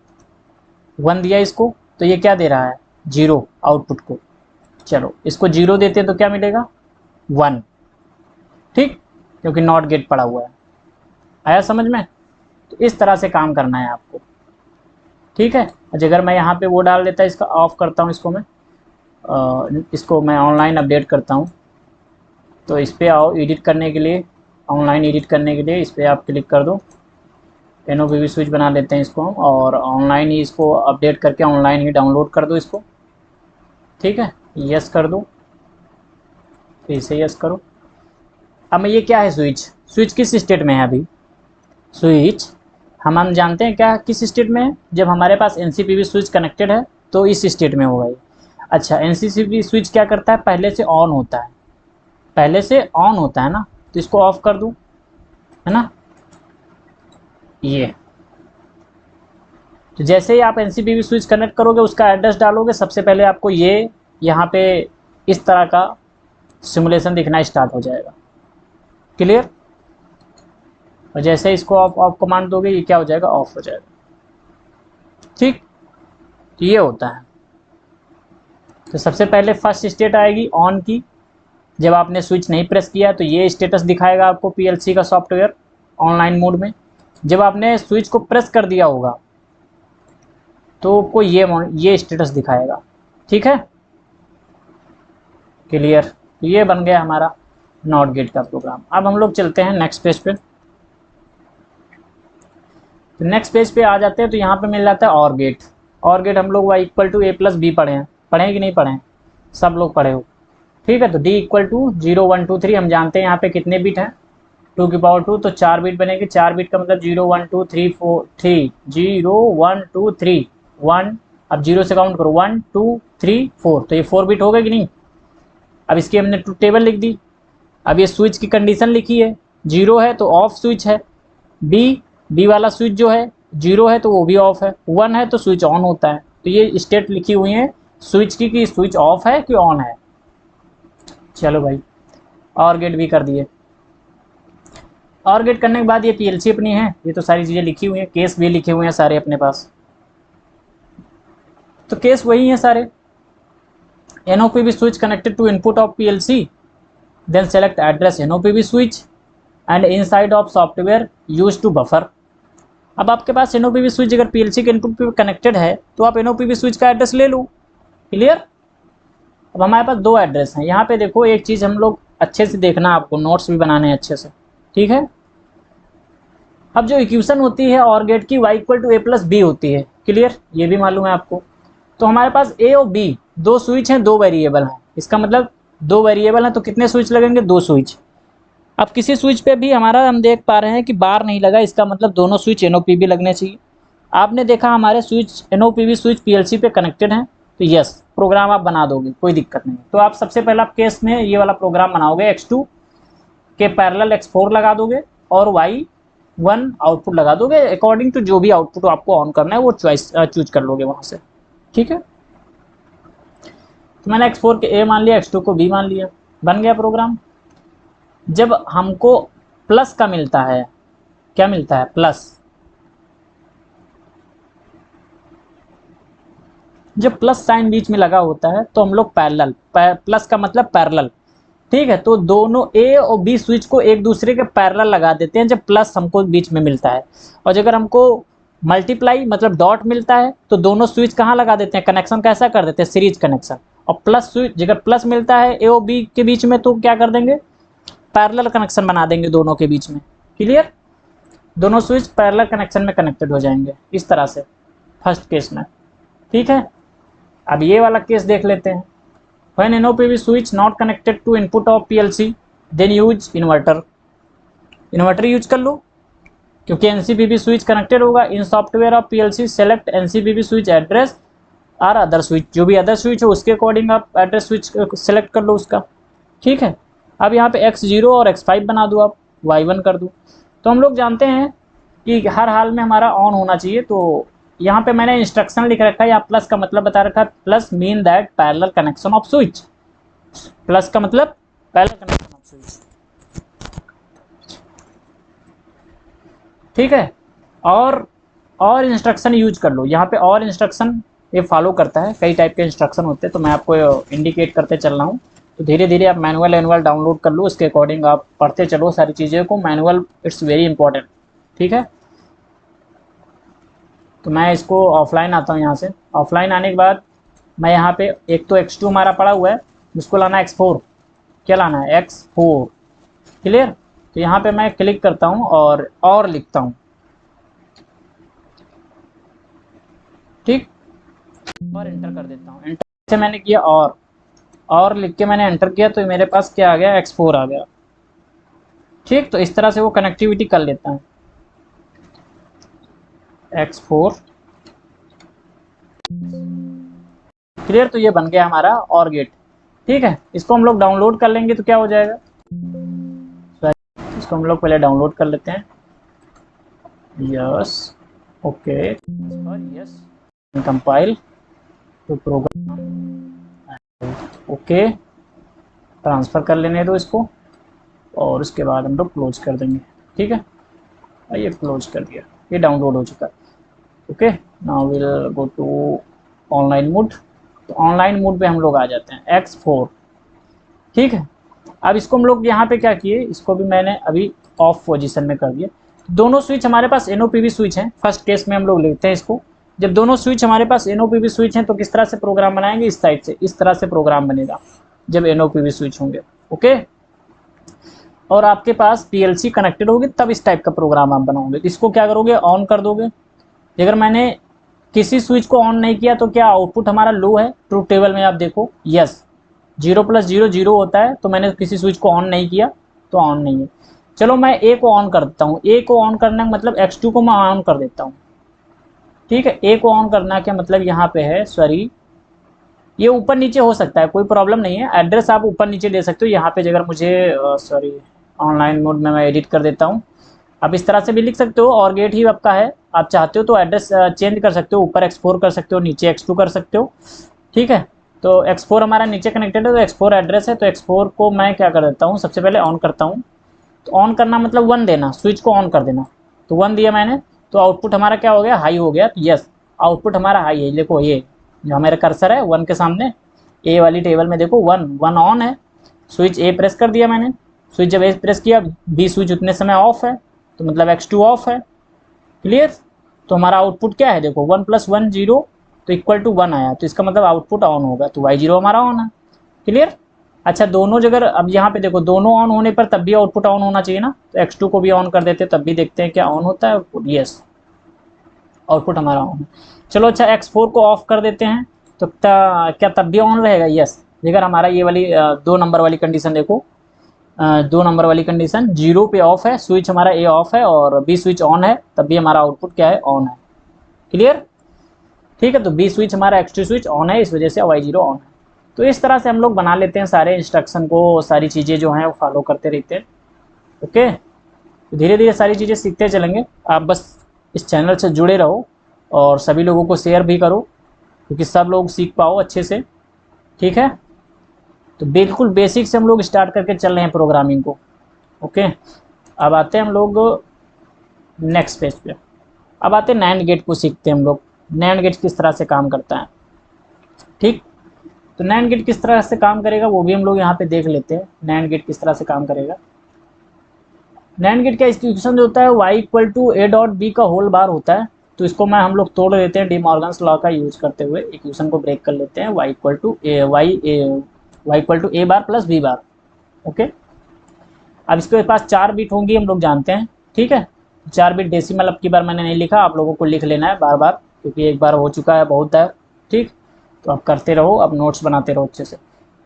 1 दिया इसको, तो ये क्या दे रहा है, 0 आउटपुट को। चलो इसको 0 देते हैं तो क्या मिलेगा 1, ठीक, क्योंकि नॉट गेट पड़ा हुआ है। आया समझ में? तो इस तरह से काम करना है आपको, ठीक है। अगर मैं यहाँ पे वो डाल देता, इसका ऑफ करता हूँ, इसको मैं ऑनलाइन अपडेट करता हूँ। तो इस पर आओ, एडिट करने के लिए, ऑनलाइन एडिट करने के लिए इस पर आप क्लिक कर दो। NOPV स्विच बना लेते हैं इसको हम, और ऑनलाइन ही इसको अपडेट करके ऑनलाइन ही डाउनलोड कर दो इसको, ठीक है। यस कर दो, फिर से यस करो। अब मैं ये क्या है स्विच किस स्टेट में है अभी? स्विच हम जानते हैं क्या किस स्टेट में है, जब हमारे पास NCPV स्विच कनेक्टेड है तो इस स्टेट में होगा ये। अच्छा, NCPV स्विच क्या करता है, पहले से ऑन होता है, पहले से ऑन होता है ना, तो इसको ऑफ कर दूं, है ना। ये तो जैसे ही आप NCPV स्विच कनेक्ट करोगे, उसका एड्रेस डालोगे, सबसे पहले आपको ये यहाँ पे इस तरह का सिमुलेशन दिखना स्टार्ट हो जाएगा, क्लियर। और जैसे इसको ऑफ ऑफ कमांड दोगे, ये क्या हो जाएगा, ऑफ हो जाएगा, ठीक। तो ये होता है। तो सबसे पहले फर्स्ट स्टेट आएगी ऑन की, जब आपने स्विच नहीं प्रेस किया तो ये स्टेटस दिखाएगा आपको PLC का सॉफ्टवेयर ऑनलाइन मोड में। जब आपने स्विच को प्रेस कर दिया होगा तो आपको ये स्टेटस दिखाएगा, ठीक है, क्लियर। ये बन गया हमारा नॉट गेट का प्रोग्राम। अब हम लोग चलते हैं नेक्स्ट पेज पे। तो नेक्स्ट पेज पे आ जाते हैं, तो यहाँ पे मिल जाता है और गेट। और गेट हम लोग y = a + b पढ़े हैं, पढ़े कि नहीं पढ़े हैं? सब लोग पढ़े हो, ठीक है। तो d = 0 1 2 3 हम जानते हैं यहाँ पे कितने बिट हैं, 2 की पावर 2, तो 4 बिट बनेंगे। 4 बिट का मतलब 0 1 2 3 4 3 0 1 2 3 1। अब 0 से काउंट करो, 1 2 3 4, तो ये 4 बिट हो गए कि नहीं। अब इसकी हमने टेबल लिख दी। अब ये स्विच की कंडीशन लिखी है, 0 है तो ऑफ स्विच है, बी वाला स्विच जो है 0 है तो वो भी ऑफ है, 1 है तो स्विच ऑन होता है। तो ये स्टेट लिखी हुई है स्विच की कि स्विच ऑफ है कि ऑन है। चलो भाई, और गेट भी कर दिए। और गेट करने के बाद ये PLC अपनी है, ये तो सारी चीज़ें लिखी हुई हैं, केस भी लिखे हुए हैं सारे अपने पास। तो केस वही है सारे। NOPV switch connected to input of PLC, then select address NOPV switch and inside of software used to buffer। अब आपके पास NOPV स्विच अगर PLC के इनपुट पे कनेक्टेड है तो आप NOPV स्विच का एड्रेस ले लो, क्लियर। अब हमारे पास दो एड्रेस हैं। यहाँ पे देखो, एक चीज़ हम लोग अच्छे से देखना, आपको नोट्स भी बनाने हैं अच्छे से, ठीक है। अब जो इक्वेशन होती है और गेट की, y = a + b होती है, क्लियर, ये भी मालूम है आपको। तो हमारे पास A और B दो स्विच हैं, दो वेरिएबल हैं। इसका मतलब दो वेरिएबल हैं तो कितने स्विच लगेंगे, दो स्विच। अब किसी स्विच पे भी हमारा हम देख पा रहे हैं कि बार नहीं लगा, इसका मतलब दोनों स्विच NOPV लगने चाहिए। आपने देखा हमारे स्विच NOPV स्विच PLC पे कनेक्टेड हैं, तो यस, प्रोग्राम आप बना दोगे, कोई दिक्कत नहीं। तो आप सबसे पहला केस में ये वाला प्रोग्राम बनाओगे, X2 के पैरेलल X4 लगा दोगे और Y1 आउटपुट लगा दोगे। अकॉर्डिंग टू जो भी आउटपुट आपको ऑन करना है वो चूज कर लोगे वहाँ से, ठीक है। तो मैंने X4 के A मान लिया, X2 को B मान लिया, बन गया प्रोग्राम। जब हमको प्लस का मिलता है, क्या मिलता है, प्लस, जब प्लस साइन बीच में लगा होता है तो हम लोग पैरेलल, प्लस का मतलब पैरेलल, ठीक है। तो दोनों A और B स्विच को एक दूसरे के पैरेलल लगा देते हैं जब प्लस हमको बीच में मिलता है। और अगर हमको मल्टीप्लाई मतलब डॉट मिलता है तो दोनों स्विच कहाँ लगा देते हैं, कनेक्शन कैसा कर देते हैं, सीरीज कनेक्शन। और प्लस स्विच अगर प्लस मिलता है A और B के बीच में तो क्या कर देंगे, पैरेलल कनेक्शन बना देंगे दोनों के बीच में, क्लियर। दोनों स्विच पैरेलल कनेक्शन में कनेक्टेड हो जाएंगे इस तरह से फर्स्ट केस में, ठीक है। अब ये वाला केस देख लेते हैं। When NOPV switch not connected to input of PLC, then use inverter। Inverter use कर लो क्योंकि NCPV स्विच कनेक्टेड होगा। In software of PLC select NCPV switch address और अदर स्विच, जो भी अदर स्विच हो उसके अकॉर्डिंग आप एड्रेस स्विच सेलेक्ट कर लो उसका, ठीक है। अब यहाँ पे X0 और X5 बना दो, आप Y1 कर दो। तो हम लोग जानते हैं कि हर हाल में हमारा ऑन होना चाहिए। तो यहाँ पे मैंने इंस्ट्रक्शन लिख रखा है, या प्लस का मतलब बता रखा है, plus mean that parallel connection off switch. Plus का मतलब पैरेलल कनेक्शन ऑफ स्विच, ठीक है। और इंस्ट्रक्शन यूज कर लो। यहाँ पे और इंस्ट्रक्शन ये फॉलो करता है, कई टाइप के इंस्ट्रक्शन होते हैं, तो मैं आपको इंडिकेट करते चल रहा हूँ। तो धीरे धीरे आप मैनुअल डाउनलोड कर लो, उसके अकॉर्डिंग आप पढ़ते चलो सारी चीज़ें को। मैनुअल इट्स वेरी इंपॉर्टेंट, ठीक है। तो मैं इसको ऑफलाइन आता हूँ, यहाँ से ऑफलाइन आने के बाद मैं यहाँ पे एक तो x2 हमारा पड़ा हुआ है, इसको लाना है x4। क्या लाना है? x4। क्लियर। तो यहाँ पे मैं क्लिक करता हूँ और लिखता हूँ, ठीक, और एंटर कर देता हूँ। एंटर से मैंने किया और लिख के मैंने एंटर किया, तो मेरे पास क्या आ गया? x4 आ गया, ठीक। तो इस तरह से वो कनेक्टिविटी कर लेता है, x4। क्लियर। तो ये बन गया हमारा और गेट, ठीक है। इसको हम लोग डाउनलोड कर लेंगे तो क्या हो जाएगा, इसको हम लोग पहले डाउनलोड कर लेते हैं। यस, ओके, यस, कंपाइल तो प्रोग्राम, ओके, ट्रांसफ़र कर लेने दो इसको, और उसके बाद हम लोग क्लोज कर देंगे, ठीक है। ये क्लोज कर दिया, ये डाउनलोड हो चुका है। Okay, now will go to online mode. तो ऑनलाइन मोड पे हम लोग आ जाते हैं, x4, ठीक है। अब इसको हम लोग यहाँ पे क्या किए, इसको भी मैंने अभी ऑफ पोजीशन में कर दिया। दोनों स्विच हमारे पास NOPV स्विच हैं, फर्स्ट केस में हम लोग लेते हैं इसको। जब दोनों स्विच हमारे पास NOPV स्विच हैं तो किस तरह से प्रोग्राम बनाएंगे? इस साइड से, इस तरह से प्रोग्राम बनेगा जब NOPV स्विच होंगे, ओके। और आपके पास PLC कनेक्टेड होगी तब इस टाइप का प्रोग्राम आप बनाओगे। इसको क्या करोगे? ऑन कर दोगे। अगर मैंने किसी स्विच को ऑन नहीं किया तो क्या आउटपुट हमारा लो है? ट्रूथ टेबल में आप देखो, यस, 0 + 0 0 होता है। तो मैंने किसी स्विच को ऑन नहीं किया तो ऑन नहीं है। चलो मैं A को ऑन कर देता हूँ। A को ऑन करने का मतलब x2 को मैं ऑन कर देता हूँ, ठीक है। A को ऑन करना क्या मतलब यहाँ पे है, सॉरी, ये ऊपर नीचे हो सकता है, कोई प्रॉब्लम नहीं है। एड्रेस आप ऊपर नीचे दे सकते हो। यहाँ पे अगर मुझे सॉरी, ऑनलाइन मोड में मैं एडिट कर देता हूँ। आप इस तरह से भी लिख सकते हो, और गेट ही आपका है, आप चाहते हो तो एड्रेस चेंज कर सकते हो, ऊपर x4 कर सकते हो, नीचे x2 कर सकते हो, ठीक है। तो x4 हमारा नीचे कनेक्टेड है तो x4 एड्रेस है, तो x4 को मैं क्या कर देता हूँ, सबसे पहले ऑन करता हूँ। तो ऑन करना मतलब 1 देना, स्विच को ऑन कर देना। तो 1 दिया मैंने, तो आउटपुट हमारा क्या हो गया? हाई हो गया। तो यस, आउटपुट हमारा हाई है। देखो ये जो मेरा कर्सर है 1 के सामने, ए वाली टेबल में देखो 1 ऑन है। स्विच A प्रेस कर दिया मैंने, स्विच जब A प्रेस किया, B स्विच उतने समय ऑफ है, तो मतलब x2 ऑफ है। क्लियर। तो हमारा आउटपुट क्या है? देखो 1 + 1 0 तो इक्वल टू 1 आया, तो इसका मतलब आउटपुट ऑन होगा, तो y0 हमारा ऑन है। क्लियर। अच्छा, दोनों जगह अब यहाँ पे देखो, दोनों ऑन होने पर तब भी आउटपुट ऑन होना चाहिए ना, तो x2 को भी ऑन कर देते तब भी देखते हैं क्या ऑन होता है। यस, आउटपुट हमारा ऑन है। चलो अच्छा, x4 को ऑफ कर देते हैं, तो क्या तब भी ऑन रहेगा? यस। अगर हमारा ये वाली 2 नंबर वाली कंडीशन देखो, 2 नंबर वाली कंडीशन 0 पे ऑफ है, स्विच हमारा A ऑफ है और B स्विच ऑन है, तब भी हमारा आउटपुट क्या है? ऑन है। क्लियर, ठीक है। तो B स्विच हमारा x2 स्विच ऑन है, इस वजह से y0 ऑन है। तो इस तरह से हम लोग बना लेते हैं सारे इंस्ट्रक्शन को, सारी चीज़ें जो हैं वो फॉलो करते रहते हैं, ओके। तो धीरे धीरे सारी चीज़ें सीखते चलेंगे। आप बस इस चैनल से जुड़े रहो और सभी लोगों को शेयर भी करो, क्योंकि सब लोग सीख पाओ अच्छे से, ठीक है। तो बिल्कुल बेसिक से हम लोग स्टार्ट करके चल रहे हैं प्रोग्रामिंग को, ओके। अब आते हैं हम लोग नेक्स्ट पेज पे। अब आते हैं नैंड गेट को सीखते हैं हम लोग, नैंड गेट किस तरह से काम करता है, ठीक। तो नैंड गेट किस तरह से काम करेगा वो भी हम लोग यहाँ पे देख लेते हैं। नैंड गेट किस तरह से काम करेगा। नैंड गेट का इक्वेशन जो होता है y = a.b का होल बार होता है। तो इसको हम लोग तोड़ देते हैं, डी मॉर्गन्स लॉ का यूज करते हुए इक्वेशन को ब्रेक कर लेते हैं। y = a bar plus b bar, okay. अब इसके पास 4 बिट होंगी, हम लोग जानते हैं, ठीक है। 4 बिट डेसिमल अब की बार मैंने नहीं लिखा, आप लोगों को लिख लेना है बार बार, क्योंकि एक बार हो चुका है, बहुत है, ठीक। तो आप करते रहो, अब नोट्स बनाते रहो अच्छे से।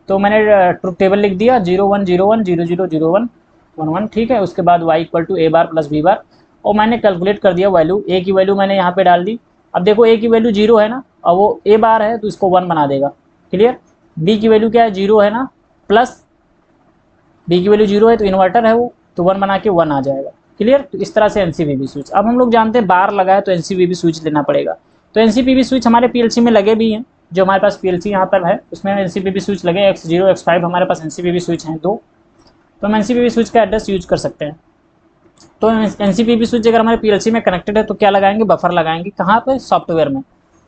तो मैंने ट्रुथ टेबल लिख दिया, 0 1 0 1 0 0 0 1 1 1, ठीक है। उसके बाद y = a bar plus b बार, और मैंने कैलकुलेट कर दिया वैल्यू, a की वैल्यू मैंने यहाँ पे डाल दी। अब देखो a की वैल्यू 0 है ना, और वो a बार है तो इसको 1 बना देगा। क्लियर। b की वैल्यू क्या है? 0 है ना, प्लस b की वैल्यू 0 है तो इन्वर्टर है वो, तो 1 बना के 1 आ जाएगा। क्लियर। तो इस तरह से NCPV स्विच। अब हम लोग जानते हैं बार लगा है तो NCPV स्विच लेना पड़ेगा। तो NCPV स्विच हमारे PLC में लगे भी हैं, जो हमारे पास PLC यहाँ पर है उसमें NCPV स्विच लगे, X0 X5 हमारे पास NCPV स्विच हैं 2। तो हम NCPV स्विच का एड्रेस यूज कर सकते हैं। तो NCPV स्विच अगर हमारे PLC में कनेक्टेड है तो क्या लगाएंगे? बफर लगाएंगे। कहाँ पे? सॉफ्टवेयर में।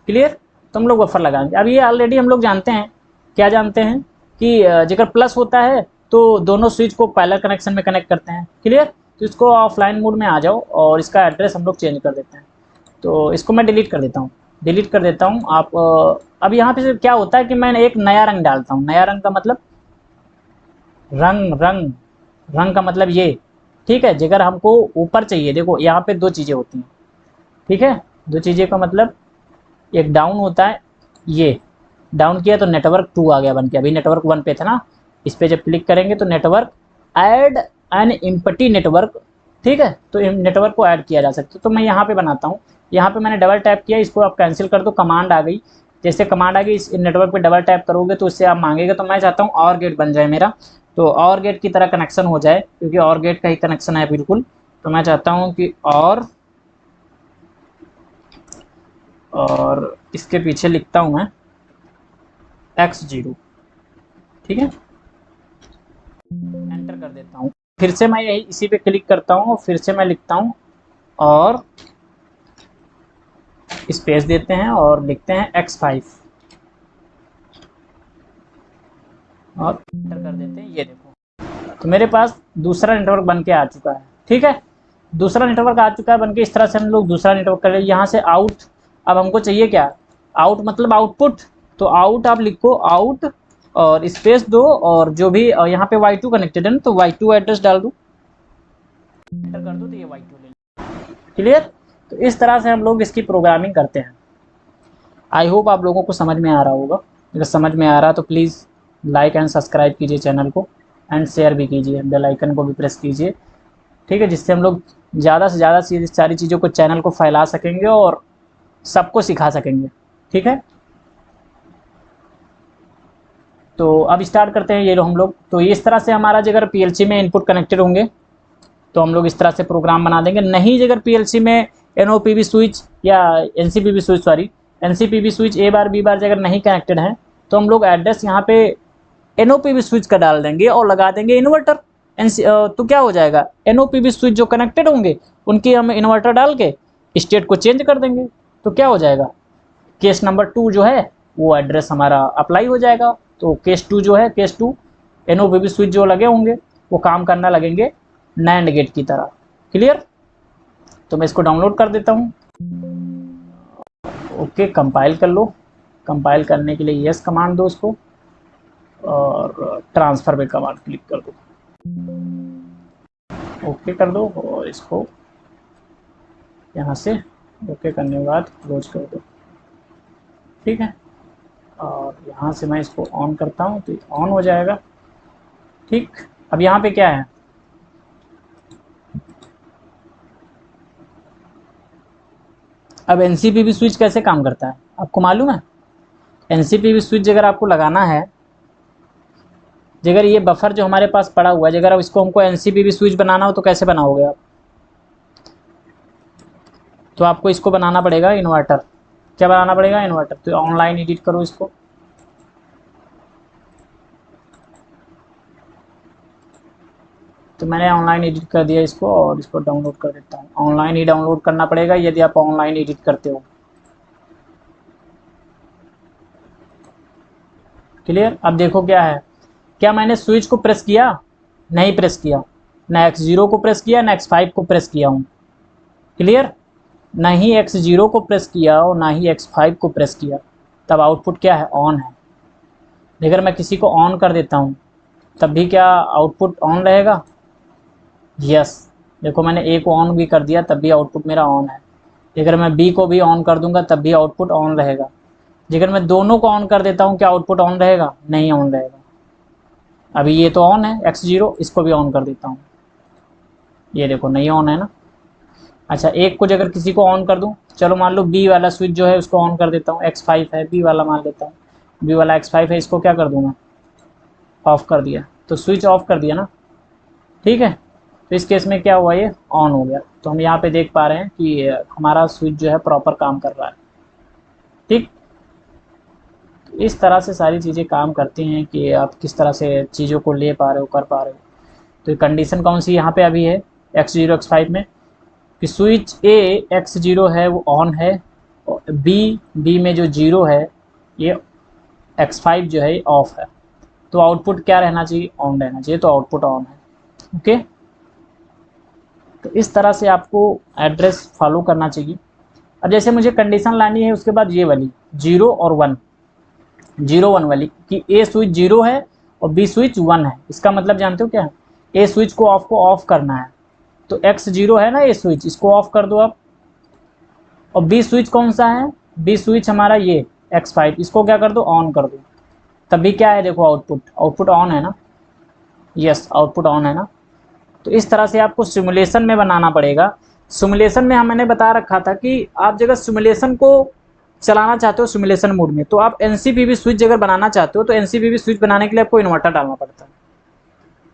क्लियर। तो हम लोग बफर लगाएंगे। अब ये ऑलरेडी हम लोग जानते हैं, क्या जानते हैं कि जेकर प्लस होता है तो दोनों स्विच को पैरेलल कनेक्शन में कनेक्ट करते हैं। क्लियर? तो इसको ऑफलाइन मोड में आ जाओ और इसका एड्रेस हम लोग चेंज कर देते हैं। तो इसको मैं डिलीट कर देता हूँ, डिलीट कर देता हूँ। आप अब यहाँ पे क्या होता है कि मैं एक नया रंग डालता हूँ। नया रंग का मतलब रंग का मतलब ये, ठीक है। जेकर हमको ऊपर चाहिए, देखो यहाँ पे दो चीज़ें होती हैं, ठीक है। दो चीज़ें का मतलब एक डाउन होता है, ये डाउन किया तो नेटवर्क 2 आ गया बन के, अभी नेटवर्क 1 पे था ना। इस पर जब क्लिक करेंगे तो network add an empty network, ठीक है। तो नेटवर्क को ऐड किया जा सकता है। तो मैं यहाँ पे बनाता हूँ, यहाँ पे मैंने डबल टैप किया, इसको आप कैंसिल कर दो, कमांड आ गई। जैसे कमांड आ गई, इस नेटवर्क पे डबल टैप करोगे तो इससे आप मांगेगा। तो मैं चाहता हूँ और गेट बन जाए मेरा, तो और गेट की तरह कनेक्शन हो जाए, क्योंकि और गेट का ही कनेक्शन है बिल्कुल। तो मैं चाहता हूँ कि और इसके पीछे लिखता हूँ मैं x0, ठीक है। एंटर कर देता हूँ। फिर से मैं यही इसी पे क्लिक करता हूँ, फिर से मैं लिखता हूँ और स्पेस देते हैं और लिखते हैं x5 और एंटर कर देते हैं। ये देखो, तो मेरे पास दूसरा नेटवर्क बन के आ चुका है, ठीक है। दूसरा नेटवर्क आ चुका है बन के। इस तरह से हम लोग दूसरा नेटवर्क कर रहे हैं। यहाँ से आउट, अब हमको चाहिए क्या, आउट मतलब आउटपुट। तो आउट आप लिखो, आउट और स्पेस दो, और जो भी यहाँ पे Y2 कनेक्टेड है ना, तो Y2 एड्रेस डाल दो, एंटर कर दो, तो ये Y2 ले लो। क्लियर? तो इस तरह से हम लोग इसकी प्रोग्रामिंग करते हैं। आई होप आप लोगों को समझ में आ रहा होगा। अगर समझ में आ रहा तो प्लीज़ लाइक एंड सब्सक्राइब कीजिए चैनल को, एंड शेयर भी कीजिए, बेल आइकन को भी प्रेस कीजिए, ठीक है, जिससे हम लोग ज़्यादा से ज़्यादा सारी चीज़ों को, चैनल को फैला सकेंगे और सबको सिखा सकेंगे, ठीक है। तो अब स्टार्ट करते हैं। ये लो हम लोग, तो इस तरह से हमारा अगर पीएलसी में इनपुट कनेक्टेड होंगे तो हम लोग इस तरह से प्रोग्राम बना देंगे। नहीं अगर पीएलसी में एनओपीवी स्विच या NCPV switch, sorry NCPV switch A bar B bar अगर नहीं कनेक्टेड है तो हम लोग एड्रेस यहाँ पे एनओपीवी स्विच का डाल देंगे और लगा देंगे इन्वर्टर। तो क्या हो जाएगा, एनओपीवी स्विच जो कनेक्टेड होंगे उनकी हम इन्वर्टर डाल के स्टेट को चेंज कर देंगे। तो क्या हो जाएगा, केस नंबर 2 जो है वो एड्रेस हमारा अप्लाई हो जाएगा। तो केस 2 जो है, केस 2 एनओपीवी स्विच जो लगे होंगे वो काम करना लगेंगे नैंड गेट की तरह। क्लियर? तो मैं इसको डाउनलोड कर देता हूँ। ओके, कंपाइल कर लो। कंपाइल करने के लिए यस कमांड दो उसको, और ट्रांसफर पे कमांड क्लिक कर दो, ओके कर दो, और इसको यहाँ से ओके करने के बाद क्लोज कर दो, ठीक है। और यहाँ से मैं इसको ऑन करता हूँ तो ऑन हो जाएगा, ठीक। अब यहाँ पे क्या है, अब एनसीपीवी स्विच कैसे काम करता है आपको मालूम है। एनसीपीवी स्विच अगर आपको लगाना है, अगर ये बफर जो हमारे पास पड़ा हुआ है, अगर अब इसको हमको एनसीपीवी स्विच बनाना हो तो कैसे बनाओगे आप, तो आपको इसको बनाना पड़ेगा इन्वर्टर। क्या बनाना पड़ेगा, इन्वर्टर। तो ऑनलाइन एडिट करो इसको, तो मैंने ऑनलाइन एडिट कर दिया इसको, और इसको डाउनलोड कर देता हूँ। ऑनलाइन ही डाउनलोड करना पड़ेगा यदि आप ऑनलाइन एडिट करते हो। क्लियर? अब देखो क्या है, क्या मैंने स्विच को प्रेस किया, नहीं प्रेस किया, ना x0 को प्रेस किया ना x5 को प्रेस किया हूँ। क्लियर? ना ही x0 को प्रेस किया और ना ही x5 को प्रेस किया, तब आउटपुट क्या है, ऑन है। अगर मैं किसी को ऑन कर देता हूँ तब भी क्या आउटपुट ऑन रहेगा, यस। देखो मैंने ए को ऑन भी कर दिया तब भी आउटपुट मेरा ऑन है। अगर मैं बी को भी ऑन कर दूंगा तब भी आउटपुट ऑन रहेगा। अगर मैं दोनों को ऑन कर देता हूँ क्या आउटपुट ऑन रहेगा, नहीं ऑन रहेगा। अभी ये तो ऑन है x0, इसको भी ऑन कर देता हूँ, ये देखो नहीं ऑन है ना। अच्छा, एक को अगर किसी को ऑन कर दूँ, चलो मान लो बी वाला स्विच जो है उसको ऑन कर देता हूँ, x5 है, बी वाला मान लेता हूँ, बी वाला x5 है, इसको क्या कर दूँगा, ऑफ कर दिया, तो स्विच ऑफ कर दिया ना, ठीक है। तो इस केस में क्या हुआ, ये ऑन हो गया। तो हम यहाँ पे देख पा रहे हैं कि हमारा स्विच जो है प्रॉपर काम कर रहा है, ठीक। इस तरह से सारी चीज़ें काम करती हैं कि आप किस तरह से चीज़ों को ले पा रहे हो, कर पा रहे हो। तो कंडीशन कौन सी यहाँ पे अभी है x0 x5 में, कि स्विच ए x0 है वो ऑन है, बी में जो 0 है ये X5 जो है ऑफ है, तो आउटपुट क्या रहना चाहिए, ऑन रहना चाहिए, तो आउटपुट ऑन है। ओके, तो इस तरह से आपको एड्रेस फॉलो करना चाहिए। अब जैसे मुझे कंडीशन लानी है उसके बाद ये वाली 0 और 1, 0 1 वाली कि ए स्विच 0 है और बी स्विच 1 है, इसका मतलब जानते हो क्या है, ए स्विच को ऑफ करना है, तो X 0 है ना, ए स्विच इसको ऑफ कर दो आप, और बी स्विच कौन सा है, बी स्विच हमारा ये X5, इसको क्या कर दो, ऑन कर दो, तभी क्या है देखो आउटपुट ऑन है ना, यस आउटपुट ऑन है ना। तो इस तरह से आपको सिमुलेशन में बनाना पड़ेगा। सिमुलेशन में मैंने बता रखा था कि आप जगह सिमुलेशन को चलाना चाहते हो सिमुलेशन मोड में, तो आप एनसीपीवी स्विच अगर बनाना चाहते हो तो एनसीपीवी स्विच बनाने के लिए आपको इन्वर्टर डालना पड़ता है।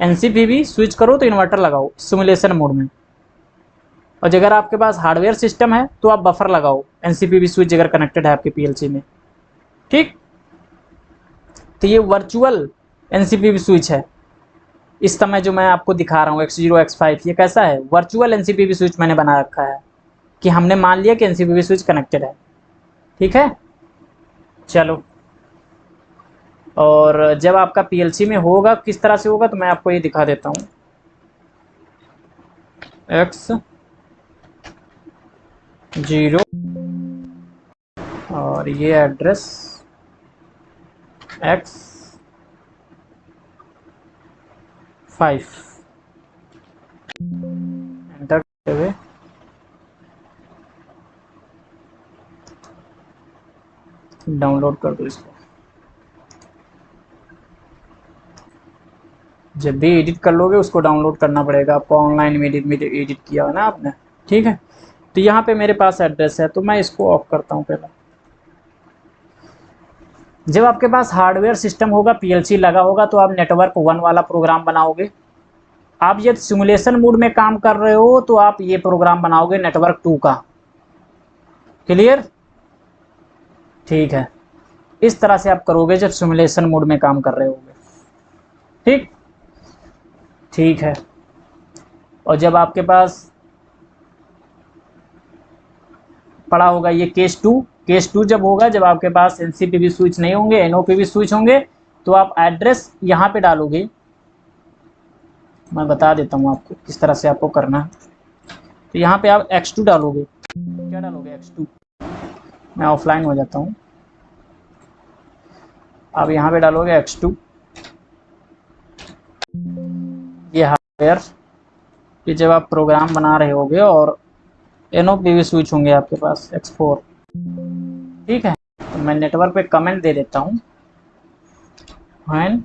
एनसीपीवी स्विच करो तो इन्वर्टर लगाओ सिमुलेशन मोड में, और अगर आपके पास हार्डवेयर सिस्टम है तो आप बफर लगाओ एनसीपीवी स्विच अगर कनेक्टेड है आपके पीएलसी में। ठीक, तो ये वर्चुअल एनसीपीवी स्विच है इस समय जो मैं आपको दिखा रहा हूँ X0 X5, ये कैसा है, वर्चुअल एनसीपीवी स्विच मैंने बना रखा है कि हमने मान लिया कि एनसीपीवी स्विच कनेक्टेड है। ठीक है, चलो, और जब आपका पीएलसी में होगा किस तरह से होगा तो मैं आपको ये दिखा देता हूँ। X0 और ये एड्रेस X5 एंटर करते हुए डाउनलोड कर दो इसको। जब भी एडिट कर लोगे उसको डाउनलोड करना पड़ेगा आपको, ऑनलाइन में एडिट किया है ना आपने। ठीक है, तो यहाँ पे मेरे पास एड्रेस है तो मैं इसको ऑफ करता हूँ पहले। जब आपके पास हार्डवेयर सिस्टम होगा, पीएलसी लगा होगा, तो आप नेटवर्क 1 वाला प्रोग्राम बनाओगे। आप यदि सिमुलेशन मोड में काम कर रहे हो तो आप ये प्रोग्राम बनाओगे नेटवर्क 2 का। क्लियर, ठीक है, इस तरह से आप करोगे जब सिमुलेशन मोड में काम कर रहे होगे। ठीक, ठीक है, और जब आपके पास पड़ा होगा ये केस टू जब होगा, जब आपके पास एनसीपीवी स्विच नहीं होंगे, एनओपीवी स्विच होंगे, तो आप एड्रेस यहाँ पे डालोगे। मैं बता देता हूँ आपको किस तरह से आपको करना है। तो यहाँ पे आप X2 डालोगे। क्या डालोगे, X2। मैं ऑफलाइन हो जाता हूँ, आप यहाँ पे डालोगे X2। ये हार्डवेयर कि जब आप प्रोग्राम बना रहे होगे और एनओपीवी स्विच होंगे आपके पास X4। ठीक है, तो मैं नेटवर्क पे कमेंट दे देता हूँ, when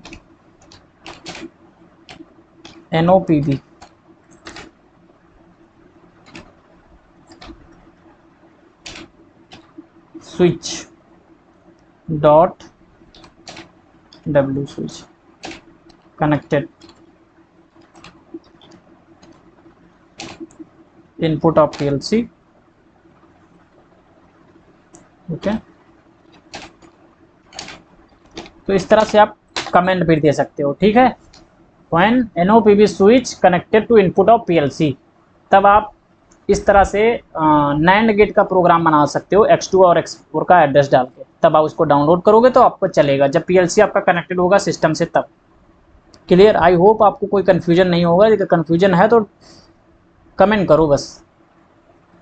NOPV switch dot W switch connected input of PLC. Okay, तो इस तरह से आप कमेंट भी दे सकते हो। ठीक है, when NOPV switch connected to input of PLC, तब आप इस तरह से नैंड गेट का प्रोग्राम बना सकते हो X2 और X4 का एड्रेस डाल के। तब आप उसको डाउनलोड करोगे तो आपको चलेगा जब पीएलसी आपका कनेक्टेड होगा सिस्टम से तब। क्लियर, आई होप आपको कोई कन्फ्यूजन नहीं होगा। यदि कन्फ्यूजन है तो कमेंट करो बस।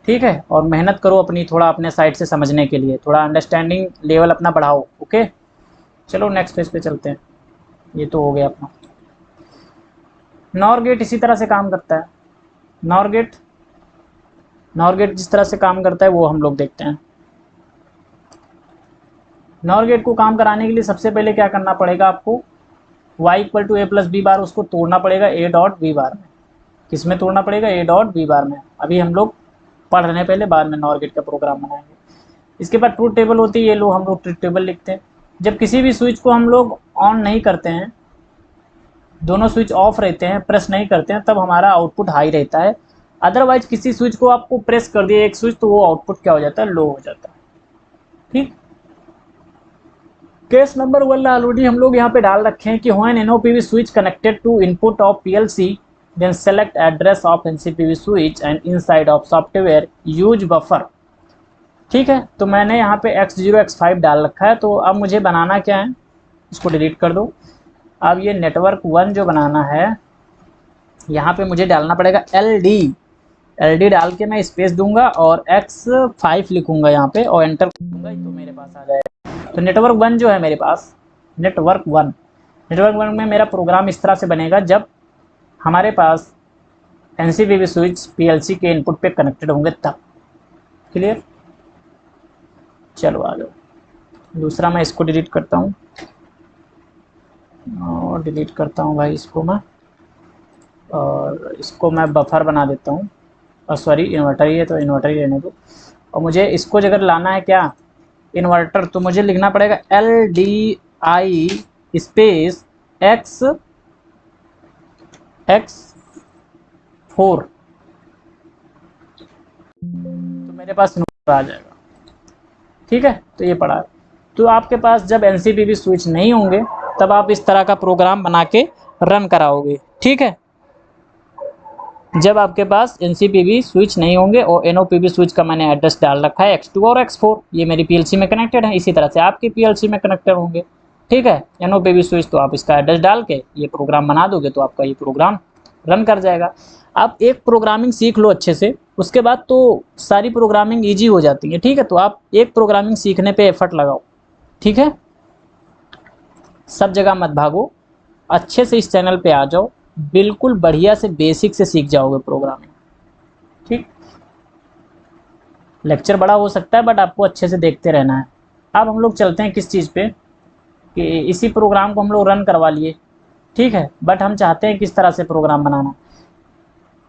ठीक है, और मेहनत करो अपनी, थोड़ा अपने साइड से समझने के लिए, थोड़ा अंडरस्टैंडिंग लेवल अपना बढ़ाओ। ओके, चलो नेक्स्ट पेज पे चलते हैं। ये तो हो गया अपना। नॉर गेट इसी तरह से काम करता है। नॉर गेट जिस तरह से काम करता है वो हम लोग देखते हैं। नॉर गेट को काम कराने के लिए सबसे पहले क्या करना पड़ेगा आपको, y equal to A plus B bar उसको तोड़ना पड़ेगा ए डॉट बी बार में। किस में तोड़ना पड़ेगा, ए डॉट बी बार में। अभी हम लोग पढ़ रहे हैं, पहले बाद में नॉर गेट का प्रोग्राम बनाएंगे। इसके बाद ट्रूथ टेबल होती है, ये लोग हम लोग ट्रूथ टेबल लिखते हैं। जब किसी भी स्विच को हम लोग ऑन नहीं करते हैं, दोनों स्विच ऑफ रहते हैं, प्रेस नहीं करते हैं, तब हमारा आउटपुट हाई रहता है। अदरवाइज किसी स्विच को आपको प्रेस कर दिया एक स्विच तो वो आउटपुट क्या हो जाता है, लो हो जाता है। ठीक, केस नंबर 1 ऑलरेडी हम लोग यहाँ पे डाल रखे हैं कि when NOPV switch connected to input of PLC then select address of NCPV switch and inside of software use buffer. ठीक है, तो मैंने यहाँ पे x0 x5 डाल रखा है। तो अब मुझे बनाना क्या है, इसको डिलीट कर दो। अब ये नेटवर्क 1 जो बनाना है, यहाँ पे मुझे डालना पड़ेगा एल डी डाल के मैं स्पेस दूंगा और x5 लिखूंगा यहाँ पे और एंटर करूंगा तो मेरे पास आ जाएगा। तो नेटवर्क 1 जो है मेरे पास, नेटवर्क 1 में मेरा प्रोग्राम इस तरह से बनेगा जब हमारे पास एनसीपीवी स्विच पीएलसी के इनपुट पे कनेक्टेड होंगे तब। क्लियर? चलो आ जाओ। दूसरा मैं इसको डिलीट करता हूँ और डिलीट करता हूँ भाई इसको मैं, और इसको मैं बफर बना देता हूँ। और सॉरी, इन्वर्टर ही है तो इन्वर्टर ही रहने दो। और मुझे इसको अगर लाना है क्या, इन्वर्टर, तो मुझे लिखना पड़ेगा LDI स्पेस X4, तो मेरे पास इन्वर्टर आ जाएगा। ठीक है, तो ये पड़ा है। तो आपके पास जब एनसीपीवी स्विच नहीं होंगे तब आप इस तरह का प्रोग्राम बना के रन कराओगे। ठीक है, जब आपके पास एनसीपीवी स्विच नहीं होंगे। और एनओपीवी स्विच का मैंने एड्रेस डाल रखा है X2 और X4, ये मेरी पीएलसी में कनेक्टेड है। इसी तरह से आपकी पीएलसी में कनेक्टेड होंगे। ठीक है, एनओपीवी स्विच, तो आप इसका एड्रेस डाल के ये प्रोग्राम बना दोगे तो आपका ये प्रोग्राम रन कर जाएगा। आप एक प्रोग्रामिंग सीख लो अच्छे से, उसके बाद तो सारी प्रोग्रामिंग ईजी हो जाती है। ठीक है, तो आप एक प्रोग्रामिंग सीखने पे एफर्ट लगाओ। ठीक है, सब जगह मत भागो, अच्छे से इस चैनल पे आ जाओ, बिल्कुल बढ़िया से बेसिक से सीख जाओगे प्रोग्रामिंग। ठीक, लेक्चर बड़ा हो सकता है बट आपको अच्छे से देखते रहना है। अब हम लोग चलते हैं किस चीज़ पे, कि इसी प्रोग्राम को हम लोग रन करवा लिए। ठीक है, बट हम चाहते हैं किस तरह से प्रोग्राम बनाना।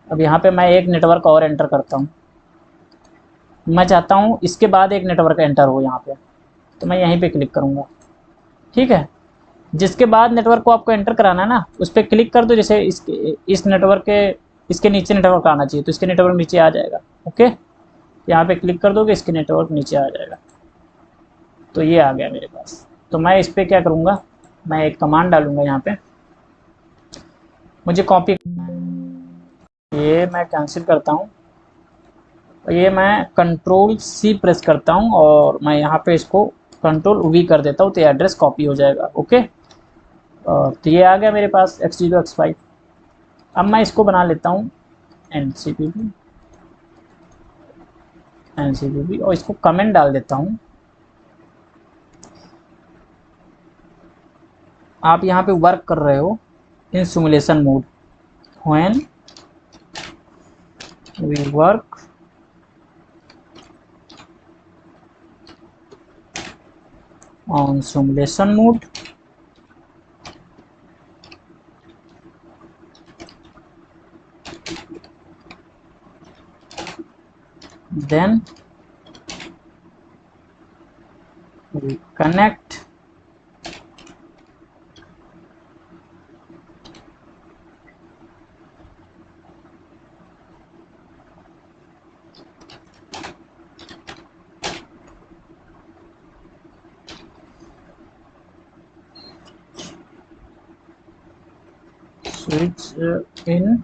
अब यहाँ पे मैं एक नेटवर्क और एंटर करता हूँ। मैं चाहता हूँ इसके बाद एक नेटवर्क एंटर हो यहाँ पे, तो मैं यहीं पे क्लिक करूँगा। ठीक है, जिसके बाद नेटवर्क को आपको एंटर कराना है ना, उस पर क्लिक कर दो। जैसे इस नेटवर्क के इसके नीचे नेटवर्क आना चाहिए, तो इसके नेटवर्क नीचे आ जाएगा। ओके, यहाँ पे क्लिक कर दोगे, इसके नेटवर्क नीचे आ जाएगा। तो ये आ गया मेरे पास। तो मैं इस पर क्या करूँगा, मैं एक कमांड डालूँगा यहाँ पे, मुझे कॉपी, ये मैं कैंसिल करता हूँ, ये मैं कंट्रोल C प्रेस करता हूँ और मैं यहाँ पे इसको कंट्रोल V कर देता हूँ, तो एड्रेस कॉपी हो जाएगा। ओके, तो ये आ गया मेरे पास X0 X5। अब मैं इसको बना लेता हूँ एनसीपीवी और इसको कमेंट डाल देता हूँ। आप यहाँ पे वर्क कर रहे हो in simulation mode, when we work on simulation mode, then we connect switch in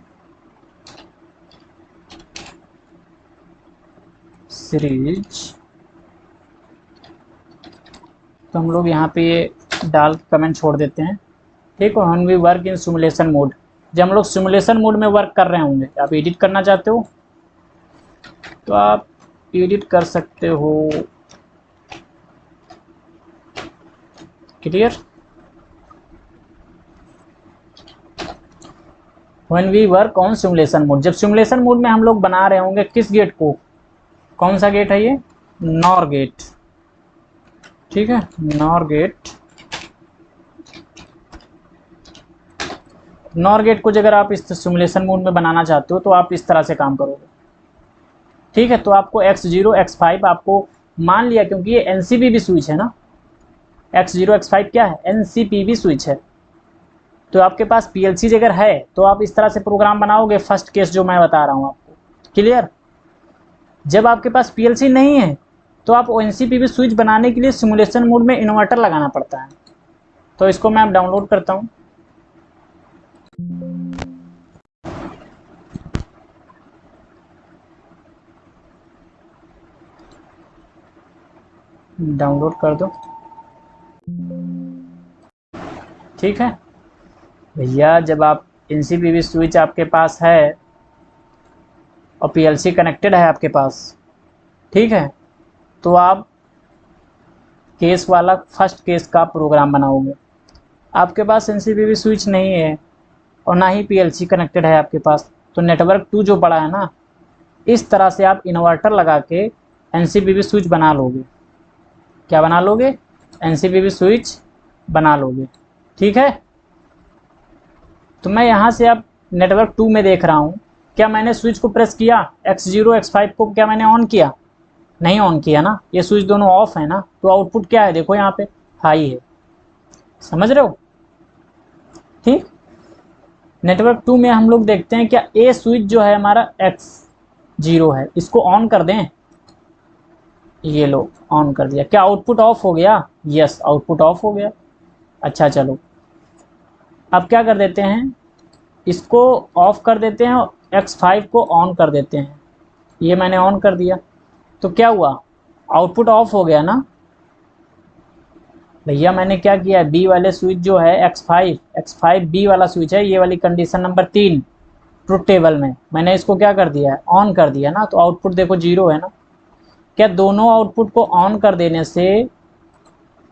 series। तो हम लोग यहाँ पे ये डाल कमेंट छोड़ देते हैं। ठीक है, when we work in simulation mode, जब हम लोग सिमुलेशन मोड में वर्क कर रहे होंगे। आप एडिट करना चाहते हो तो आप एडिट कर सकते हो। Clear? When we work on simulation mode, जब सिमुलेशन मोड में हम लोग बना रहे होंगे किस गेट को, कौन सा गेट है ये, नॉर गेट। ठीक है, नॉर गेट। नॉर गेट को अगर आप इस सिमुलेशन मोड में बनाना चाहते हो तो आप इस तरह से काम करोगे। ठीक है, तो आपको X0 X5 आपको मान लिया, क्योंकि ये एनसीपीवी स्विच है ना, X0 X5 क्या है, एनसीपीवी स्विच है। तो आपके पास पीएलसी अगर है तो आप इस तरह से प्रोग्राम बनाओगे, फर्स्ट केस जो मैं बता रहा हूँ आपको। क्लियर? जब आपके पास पीएलसी नहीं है तो आप एनसीपीवी स्विच बनाने के लिए सिमुलेशन मोड में इन्वर्टर लगाना पड़ता है। तो इसको मैं डाउनलोड करता हूँ। डाउनलोड कर दो। ठीक है भैया, जब आप NCPV स्विच आपके पास है और PLC कनेक्टेड है आपके पास, ठीक है, तो आप केस वाला फर्स्ट केस का प्रोग्राम बनाओगे। आपके पास NCPV स्विच नहीं है और ना ही PLC कनेक्टेड है आपके पास, तो नेटवर्क 2 जो पड़ा है ना, इस तरह से आप इन्वर्टर लगा के NCPV स्विच बना लोगे। क्या बना लोगे? NCPV स्विच बना लोगे। ठीक है, तो मैं यहाँ से अब नेटवर्क 2 में देख रहा हूँ, क्या मैंने स्विच को प्रेस किया, X0 X5 को क्या मैंने ऑन किया? नहीं ऑन किया ना, ये स्विच दोनों ऑफ है ना, तो आउटपुट क्या है देखो यहाँ पे हाई है। समझ रहे हो? ठीक, नेटवर्क 2 में हम लोग देखते हैं क्या ए स्विच जो है हमारा X0 है, इसको ऑन कर दें। ये लो ऑन कर दिया, क्या आउटपुट ऑफ हो गया? यस, आउटपुट ऑफ हो गया। अच्छा चलो, अब क्या कर देते हैं, इसको ऑफ कर देते हैं और X5 को ऑन कर देते हैं। ये मैंने ऑन कर दिया, तो क्या हुआ? आउटपुट ऑफ हो गया ना भैया। मैंने क्या किया, बी वाले स्विच जो है X5 बी वाला स्विच है, ये वाली कंडीशन नंबर 3 ट्रुथ टेबल में मैंने इसको क्या कर दिया है, ऑन कर दिया ना, तो आउटपुट देखो 0 है ना। क्या दोनों आउटपुट को ऑन कर देने से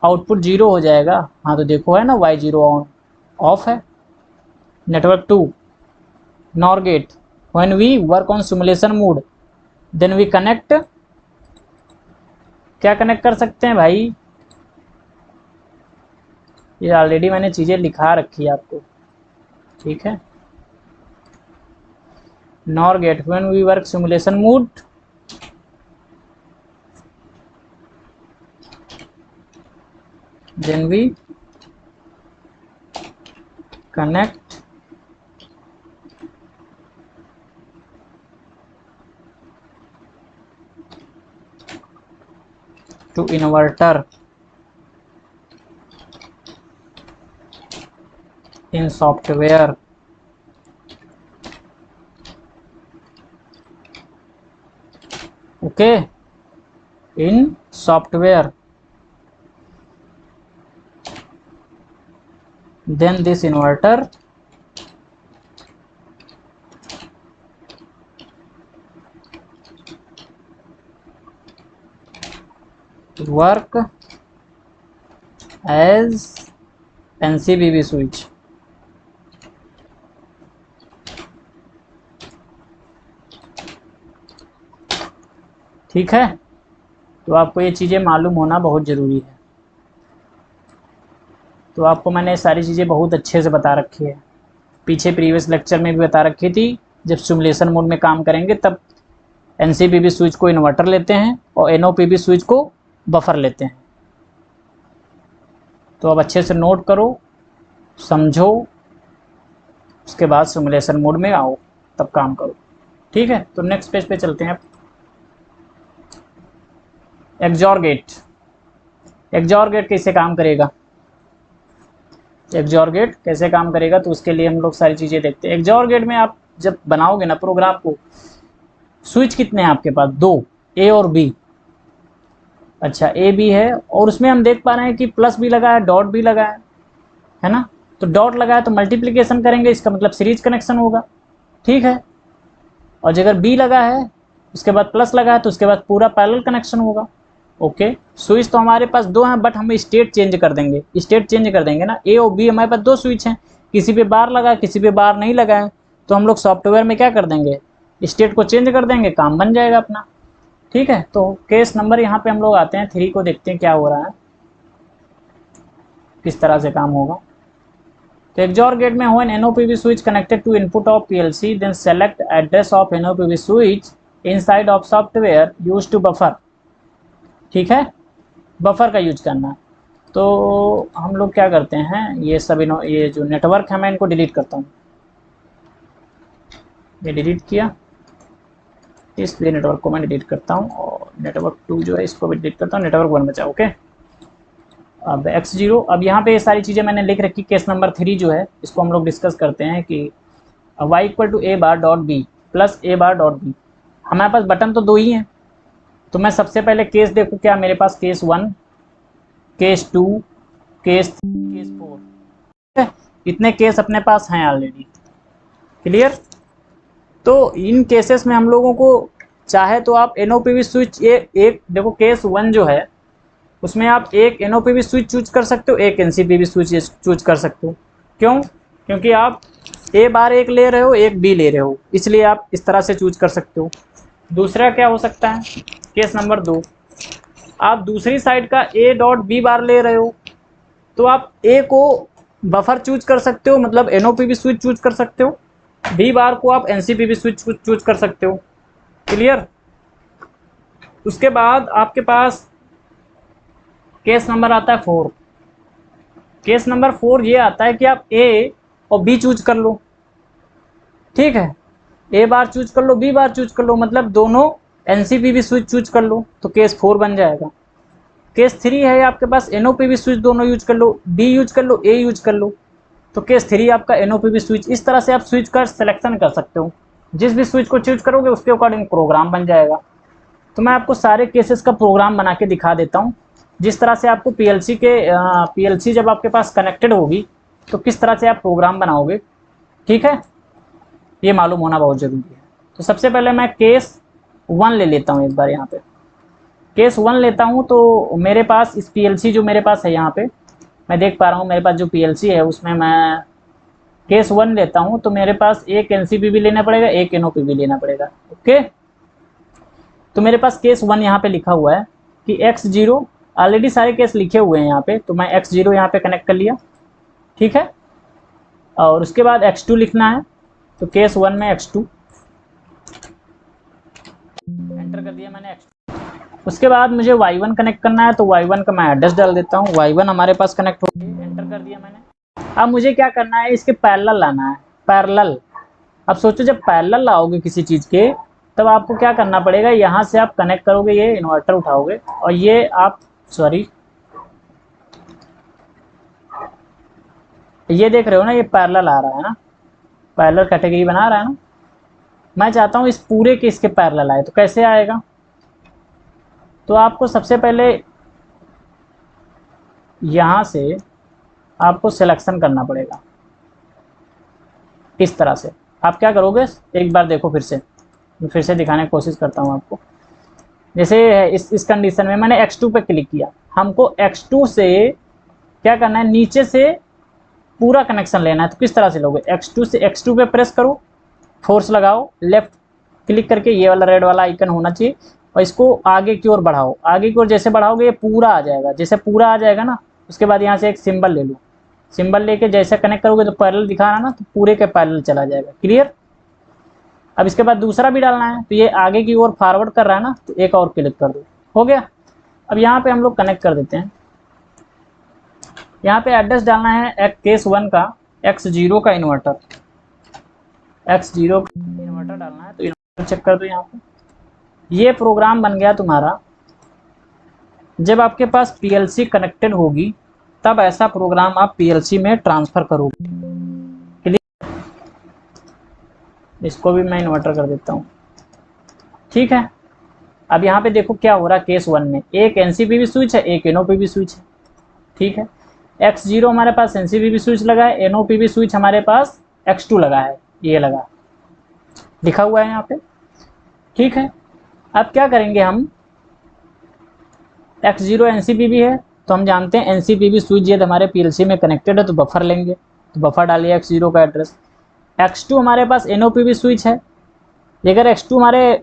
आउटपुट 0 हो जाएगा? हाँ, तो देखो है ना Y0 ऑन ऑफ है। Network 2 NOR gate, when we work on simulation mode then we connect, क्या कनेक्ट कर सकते हैं भाई? ये ऑलरेडी मैंने चीज़ें लिखा रखी है आपको, ठीक है। NOR gate when we work simulation mode, then we connect to inverter in software, okay, in software, then this inverter work as NCPV switch। ठीक है, तो आपको ये चीज़ें मालूम होना बहुत ज़रूरी है। तो आपको मैंने सारी चीज़ें बहुत अच्छे से बता रखी है, पीछे प्रीवियस लेक्चर में भी बता रखी थी। जब सिमुलेशन मोड में काम करेंगे तब NCPV स्विच को इन्वर्टर लेते हैं और NOPV स्विच को बफर लेते हैं। तो अब अच्छे से नोट करो, समझो, उसके बाद सिमुलेशन मोड में आओ, तब काम करो। ठीक है, तो नेक्स्ट पेज पे चलते हैं। XOR गेट, XOR गेट कैसे काम करेगा, XOR गेट कैसे काम करेगा, तो उसके लिए हम लोग सारी चीज़ें देखते हैं। XOR गेट में आप जब बनाओगे ना प्रोग्राम को, स्विच कितने हैं आपके पास? 2, A और B। अच्छा, A B है और उसमें हम देख पा रहे हैं कि प्लस भी लगा है, डॉट भी लगा है ना। तो डॉट लगा है तो मल्टीप्लिकेशन करेंगे, इसका मतलब सीरीज कनेक्शन होगा। ठीक है, और अगर B लगा है उसके बाद प्लस लगा है तो उसके बाद पूरा पैरेलल कनेक्शन होगा। ओके, स्विच तो हमारे पास 2 हैं, बट हम स्टेट चेंज कर देंगे, स्टेट चेंज कर देंगे ना। A और B हमारे पास 2 स्विच हैं, किसी पे बार लगा है किसी पे बार नहीं लगा है, तो हम लोग सॉफ्टवेयर में क्या कर देंगे, स्टेट को चेंज कर देंगे, काम बन जाएगा अपना। ठीक है, तो केस नंबर यहाँ पे हम लोग आते हैं 3 को, देखते हैं क्या हो रहा है, किस तरह से काम होगा। तो XOR गेट में when NOPV switch connected to input of PLC then select address of NOPV switch inside of software use to buffer. ठीक है, बफर का यूज करना है। तो हम लोग क्या करते हैं, ये सब ये जो नेटवर्क है मैं इनको डिलीट करता हूँ। ये डिलीट किया, इसलिए नेटवर्क को मैं डिलीट करता हूँ, और नेटवर्क 2 जो है इसको भी डिलीट करता हूँ, नेटवर्क 1 बचा। ओके, अब X0, अब यहाँ पे ये सारी चीज़ें मैंने लिख रखी। केस नंबर 3 जो है इसको हम लोग डिस्कस करते हैं कि y = a bar dot b plus a bar dot b. हमारे पास बटन तो 2 ही हैं, तो मैं सबसे पहले केस देखूँ क्या मेरे पास, केस 1, केस 2, केस 3, केस 4, इतने केस अपने पास हैं ऑलरेडी। क्लियर। तो इन केसेस में हम लोगों को चाहे तो आप NOPV स्विच एक देखो, केस 1 जो है उसमें आप एक NOPV स्विच चूज कर सकते हो, एक NCPV स्विच चूज कर सकते हो। क्यों? क्योंकि आप ए बार एक ले रहे हो, एक बी ले रहे हो, इसलिए आप इस तरह से चूज कर सकते हो। दूसरा क्या हो सकता है, केस नंबर 2, आप दूसरी साइड का ए डॉट बी बार ले रहे हो, तो आप ए को बफर चूज कर सकते हो, मतलब NOPV स्विच चूज कर सकते हो, बी बार को आप NCPV स्विच चूज कर सकते हो। क्लियर। उसके बाद आपके पास केस नंबर आता है 4। केस नंबर 4 ये आता है कि आप ए और बी चूज कर लो। ठीक है, ए बार चूज कर लो, बी बार चूज कर लो, मतलब दोनों NCPV स्विच चूज कर लो, तो केस 4 बन जाएगा। केस 3 है आपके पास NOPV स्विच दोनों यूज कर लो, बी यूज कर लो, ए यूज कर लो, तो केस 3 आपका NOPV स्विच। इस तरह से आप स्विच का सिलेक्शन कर सकते हो, जिस भी स्विच को चूज करोगे उसके अकॉर्डिंग प्रोग्राम बन जाएगा। तो मैं आपको सारे केसेस का प्रोग्राम बना के दिखा देता हूँ, जिस तरह से आपको PLC जब आपके पास कनेक्टेड होगी तो किस तरह से आप प्रोग्राम बनाओगे। ठीक है, ये मालूम होना बहुत ज़रूरी है। तो सबसे पहले मैं केस 1 ले लेता हूँ, एक बार यहाँ पे केस 1 लेता हूँ। तो मेरे पास इस PLC जो मेरे पास है, यहाँ पे मैं देख पा रहा हूँ मेरे पास जो PLC है उसमें मैं केस 1 लेता हूँ, तो मेरे पास एक NCPV लेना पड़ेगा, एक NOPV लेना पड़ेगा। ओके, तो मेरे पास केस 1 यहाँ पे लिखा हुआ है कि X0, ऑलरेडी सारे केस लिखे हुए हैं यहाँ पे, तो मैं X0 यहाँ पे कनेक्ट कर लिया। ठीक है, और उसके बाद X2 लिखना है, तो केस 1 में X2 एंटर कर दिया मैंने X2। उसके बाद मुझे Y1 कनेक्ट करना है, तो Y1 का मैं एड्रेस डाल देता हूँ, Y1 हमारे पास कनेक्ट हो गया, एंटर कर दिया मैंने। अब मुझे क्या करना है, इसके पैरेलल लाना है, पैरेलल। अब सोचो जब पैरेलल लाओगे किसी चीज़ के, तब आपको क्या करना पड़ेगा, यहाँ से आप कनेक्ट करोगे, ये इन्वर्टर उठाओगे और ये आप ये देख रहे हो ना, ये पैरेलल आ रहा है ना, पैरेलल कैटेगरी बना रहा है ना। मैं चाहता हूँ इस पूरे के इसके पैरेलल आए, तो कैसे आएगा, तो आपको सबसे पहले यहाँ से आपको सिलेक्शन करना पड़ेगा। इस तरह से आप क्या करोगे, एक बार देखो फिर से दिखाने की कोशिश करता हूँ आपको। जैसे इस कंडीशन में मैंने X2 पे क्लिक किया, हमको X2 से क्या करना है, नीचे से पूरा कनेक्शन लेना है। तो किस तरह से लोगे, X2 से X2 पे प्रेस करो, फोर्स लगाओ, लेफ्ट क्लिक करके ये वाला रेड वाला आइकन होना चाहिए, और इसको आगे की ओर बढ़ाओ। आगे की ओर जैसे बढ़ाओगे ये पूरा आ जाएगा, जैसे पूरा आ जाएगा ना, उसके बाद यहाँ से एक सिंबल ले लो, सिंबल लेके जैसे कनेक्ट करोगे तो पैरेलल दिखा रहा ना, तो पूरे के पैरेलल चला जाएगा। क्लियर। अब इसके बाद दूसरा भी डालना है, तो ये आगे की ओर फॉरवर्ड कर रहा है ना, तो एक और क्लिक कर दो, हो गया। अब यहाँ पे हम लोग कनेक्ट कर देते हैं। यहाँ पे एड्रेस डालना है केस 1 का, X0 का इन्वर्टर, X0 का इन्वर्टर डालना है, तो इन्वर्टर चेक कर दो यहाँ पे। ये प्रोग्राम बन गया तुम्हारा। जब आपके पास PLC कनेक्टेड होगी तब ऐसा प्रोग्राम आप PLC में ट्रांसफर करोगे। क्लियर। इसको भी मैं इन्वर्टर कर देता हूँ। ठीक है, अब यहाँ पे देखो क्या हो रहा है, केस 1 में एक NCPV स्विच है, एक NOPV स्विच है। ठीक है, X0 हमारे पास NCPV स्विच लगा है, NOPV स्विच हमारे पास X2 लगा है, ये लगा लिखा हुआ है यहाँ पे। ठीक है, अब क्या करेंगे हम, X0 NCPV है, तो हम जानते हैं NCPV स्विच ये हमारे PLC में कनेक्टेड है, तो बफर लेंगे, तो बफर डालिए X0 का एड्रेस। X2 हमारे पास NOPV स्विच है, अगर X2 हमारे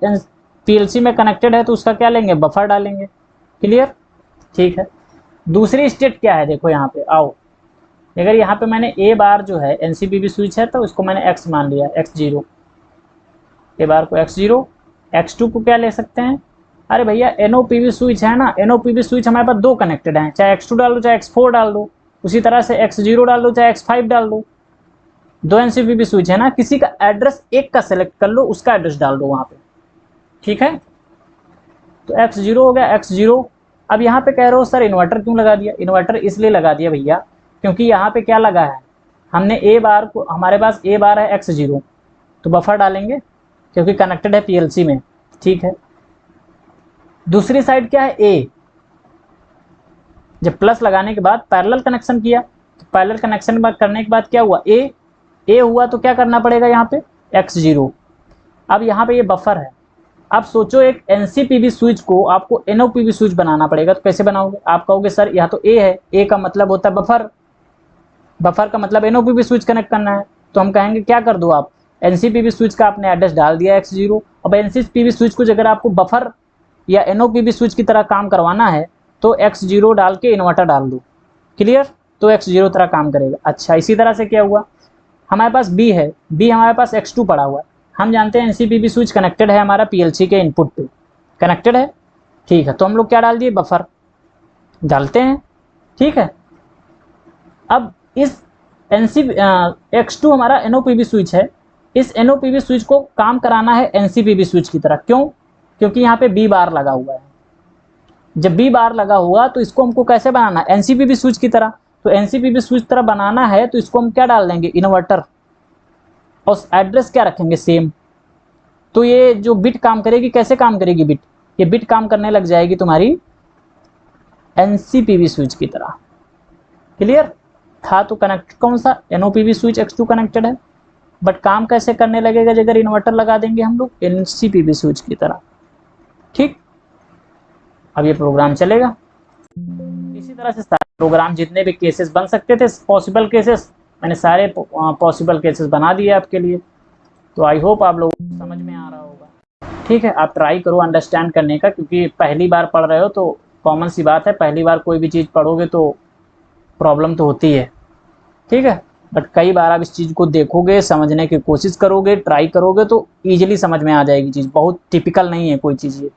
PLC में कनेक्टेड है तो उसका क्या लेंगे, बफर डालेंगे। क्लियर। ठीक है, दूसरी स्टेट क्या है, देखो यहाँ पे आओ, अगर यहाँ पे मैंने ए बार जो है NCPV स्विच है, तो उसको मैंने X मान लिया, X0, ए बार को X0, X2 को क्या ले सकते हैं, अरे भैया NOPV स्विच है ना, NOPV स्विच हमारे पास दो कनेक्टेड हैं, चाहे X2 डाल दो चाहे X4 डाल दो, उसी तरह से X0 डाल दो चाहे X5 डाल दो, दो NCPV स्विच है ना, किसी का एड्रेस एक का सेलेक्ट कर लो, उसका एड्रेस डाल दो वहाँ पे। ठीक है, तो X0 हो गया, X0। अब यहाँ पे कह रहे हो सर इन्वर्टर क्यों लगा दिया, इन्वर्टर इसलिए लगा दिया भैया क्योंकि यहाँ पे क्या लगा है, हमने ए बार को, हमारे पास ए बार है X0, तो बफर डालेंगे क्योंकि कनेक्टेड है PLC में। ठीक है, दूसरी साइड क्या है, ए। जब प्लस लगाने के बाद पैरेलल कनेक्शन किया, तो पैरेलल कनेक्शन करने के बाद क्या हुआ, ए हुआ, तो क्या करना पड़ेगा यहाँ पे, x0। अब यहाँ पे ये बफर है। अब सोचो एक एनसीपीवी स्विच को आपको एनओपीवी स्विच बनाना पड़ेगा, तो कैसे बनाओगे, आप कहोगे सर यहाँ तो ए है, ए का मतलब होता है बफर, बफर का मतलब एनओपीवी स्विच कनेक्ट करना है। तो हम कहेंगे क्या कर दो आप, एनसीपीवी स्विच का आपने एड्रेस डाल दिया x0। अब एनसीपीवी स्विच को अगर आपको बफर या एनओपीवी स्विच की तरह काम करवाना है तो x0 डाल के इन्वर्टर डाल दो, क्लियर, तो x0 तरह काम करेगा। अच्छा, इसी तरह से क्या हुआ, हमारे पास B है, B हमारे पास x2 पड़ा हुआ है। हम जानते हैं एनसीपीवी स्विच कनेक्टेड है हमारा पीएलसी के इनपुट पे, कनेक्टेड है, ठीक है। तो हम लोग क्या डाल दिए, बफर डालते हैं, ठीक है। अब इस x2 हमारा एनओपीवी स्विच है, इस एनओपीवी स्विच को काम कराना है एनसीपीवी स्विच की तरह। क्यों, क्योंकि यहाँ पे B बार लगा हुआ है। जब B बार लगा हुआ तो इसको हमको कैसे बनाना है, एनसीपीवी स्विच की तरह। तो एनसीपीवी स्विच तरह बनाना है तो इसको हम क्या डाल देंगे, इन्वर्टर, और एड्रेस क्या रखेंगे, सेम। तो ये जो बिट काम करेगी, कैसे काम करेगी बिट, ये बिट काम करने लग जाएगी तुम्हारी एनसीपीवी स्विच की तरह, क्लियर। था तो कनेक्ट कौन सा, एनओपीवी स्विच x2 कनेक्टेड है, बट काम कैसे करने लगेगा अगर इन्वर्टर लगा देंगे हम लोग, एनसीपीवी स्विच की तरह, ठीक। अब ये प्रोग्राम चलेगा। इसी तरह से सारे प्रोग्राम जितने भी केसेस बन सकते थे, पॉसिबल केसेस, मैंने सारे पॉसिबल केसेस बना दिए आपके लिए। तो आई होप आप लोगों को समझ में आ रहा होगा, ठीक है। आप ट्राई करो अंडरस्टैंड करने का, क्योंकि पहली बार पढ़ रहे हो तो कॉमन सी बात है, पहली बार कोई भी चीज़ पढ़ोगे तो प्रॉब्लम तो होती है, ठीक है। बट कई बार आप इस चीज़ को देखोगे, समझने की कोशिश करोगे, ट्राई करोगे तो ईजिली समझ में आ जाएगी चीज़। बहुत टिपिकल नहीं है कोई चीज़ ये,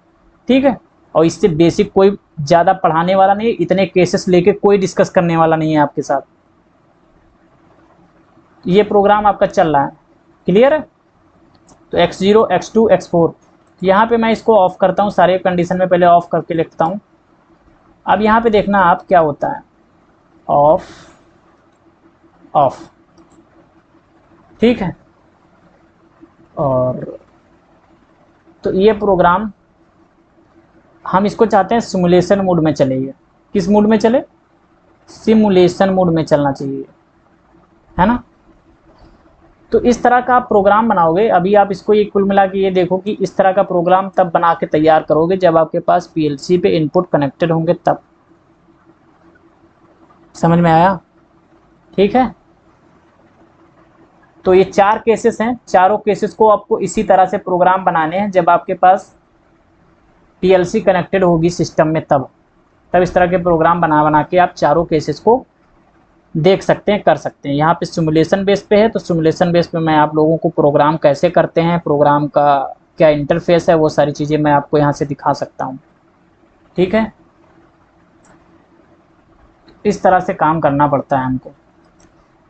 ठीक है। और इससे बेसिक कोई ज़्यादा पढ़ाने वाला नहीं है, इतने केसेस लेके कोई डिस्कस करने वाला नहीं है आपके साथ। ये प्रोग्राम आपका चल रहा है, क्लियर है। तो x0, x2, x4, यहाँ पे मैं इसको ऑफ करता हूँ, सारे कंडीशन में पहले ऑफ करके लिखता हूँ। अब यहाँ पे देखना आप क्या होता है, ऑफ ऑफ, ठीक है। और तो ये प्रोग्राम हम इसको चाहते हैं सिमुलेशन मोड में चलेगा। किस मोड में चले, सिमुलेशन मोड में चलना चाहिए, है ना। तो इस तरह का आप प्रोग्राम बनाओगे। अभी आप इसको ये कुल मिला के ये देखो कि इस तरह का प्रोग्राम तब बना के तैयार करोगे जब आपके पास पीएलसी पे इनपुट कनेक्टेड होंगे, तब। समझ में आया, ठीक है। तो ये 4 केसेस हैं, चारों केसेस को आपको इसी तरह से प्रोग्राम बनाने हैं जब आपके पास पीएलसी कनेक्टेड होगी सिस्टम में, तब इस तरह के प्रोग्राम बना के आप चारों केसेस को देख सकते हैं, कर सकते हैं। यहाँ पे सिमुलेशन बेस पे है, तो सिमुलेशन बेस पे मैं आप लोगों को प्रोग्राम कैसे करते हैं, प्रोग्राम का क्या इंटरफेस है, वो सारी चीज़ें मैं आपको यहाँ से दिखा सकता हूँ, ठीक है। इस तरह से काम करना पड़ता है हमको।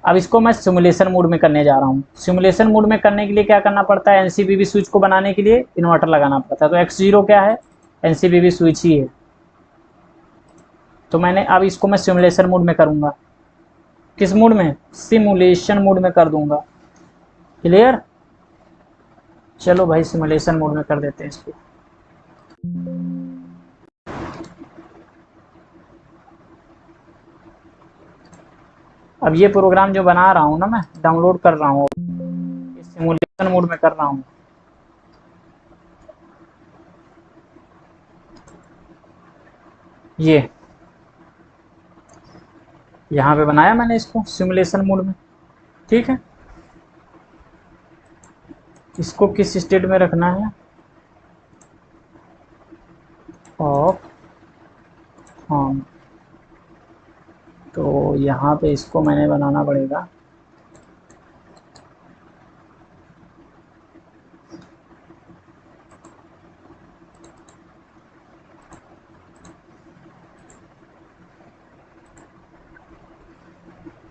अब इसको मैं सिमुलेशन मोड में करने जा रहा हूँ। सिमुलेशन मोड में करने के लिए क्या करना पड़ता है, एनसीपीवी स्विच को बनाने के लिए इन्वर्टर लगाना पड़ता है। तो x0 क्या है, एनसीपीवी स्विच ही है। तो मैंने अब इसको मैं सिमुलेशन मोड में करूँगा। किस मोड में, सिमुलेशन मोड में कर दूंगा, क्लियर। चलो भाई सिमुलेशन मोड में कर देते हैं इसको। अब ये प्रोग्राम जो बना रहा हूँ ना, मैं डाउनलोड कर रहा हूँ, सिमुलेशन मोड में कर रहा हूँ। ये यहाँ पे बनाया मैंने इसको सिमुलेशन मोड में, ठीक है। इसको किस स्टेट में रखना है, ऑफ ऑन। तो यहाँ पे इसको मैंने बनाना पड़ेगा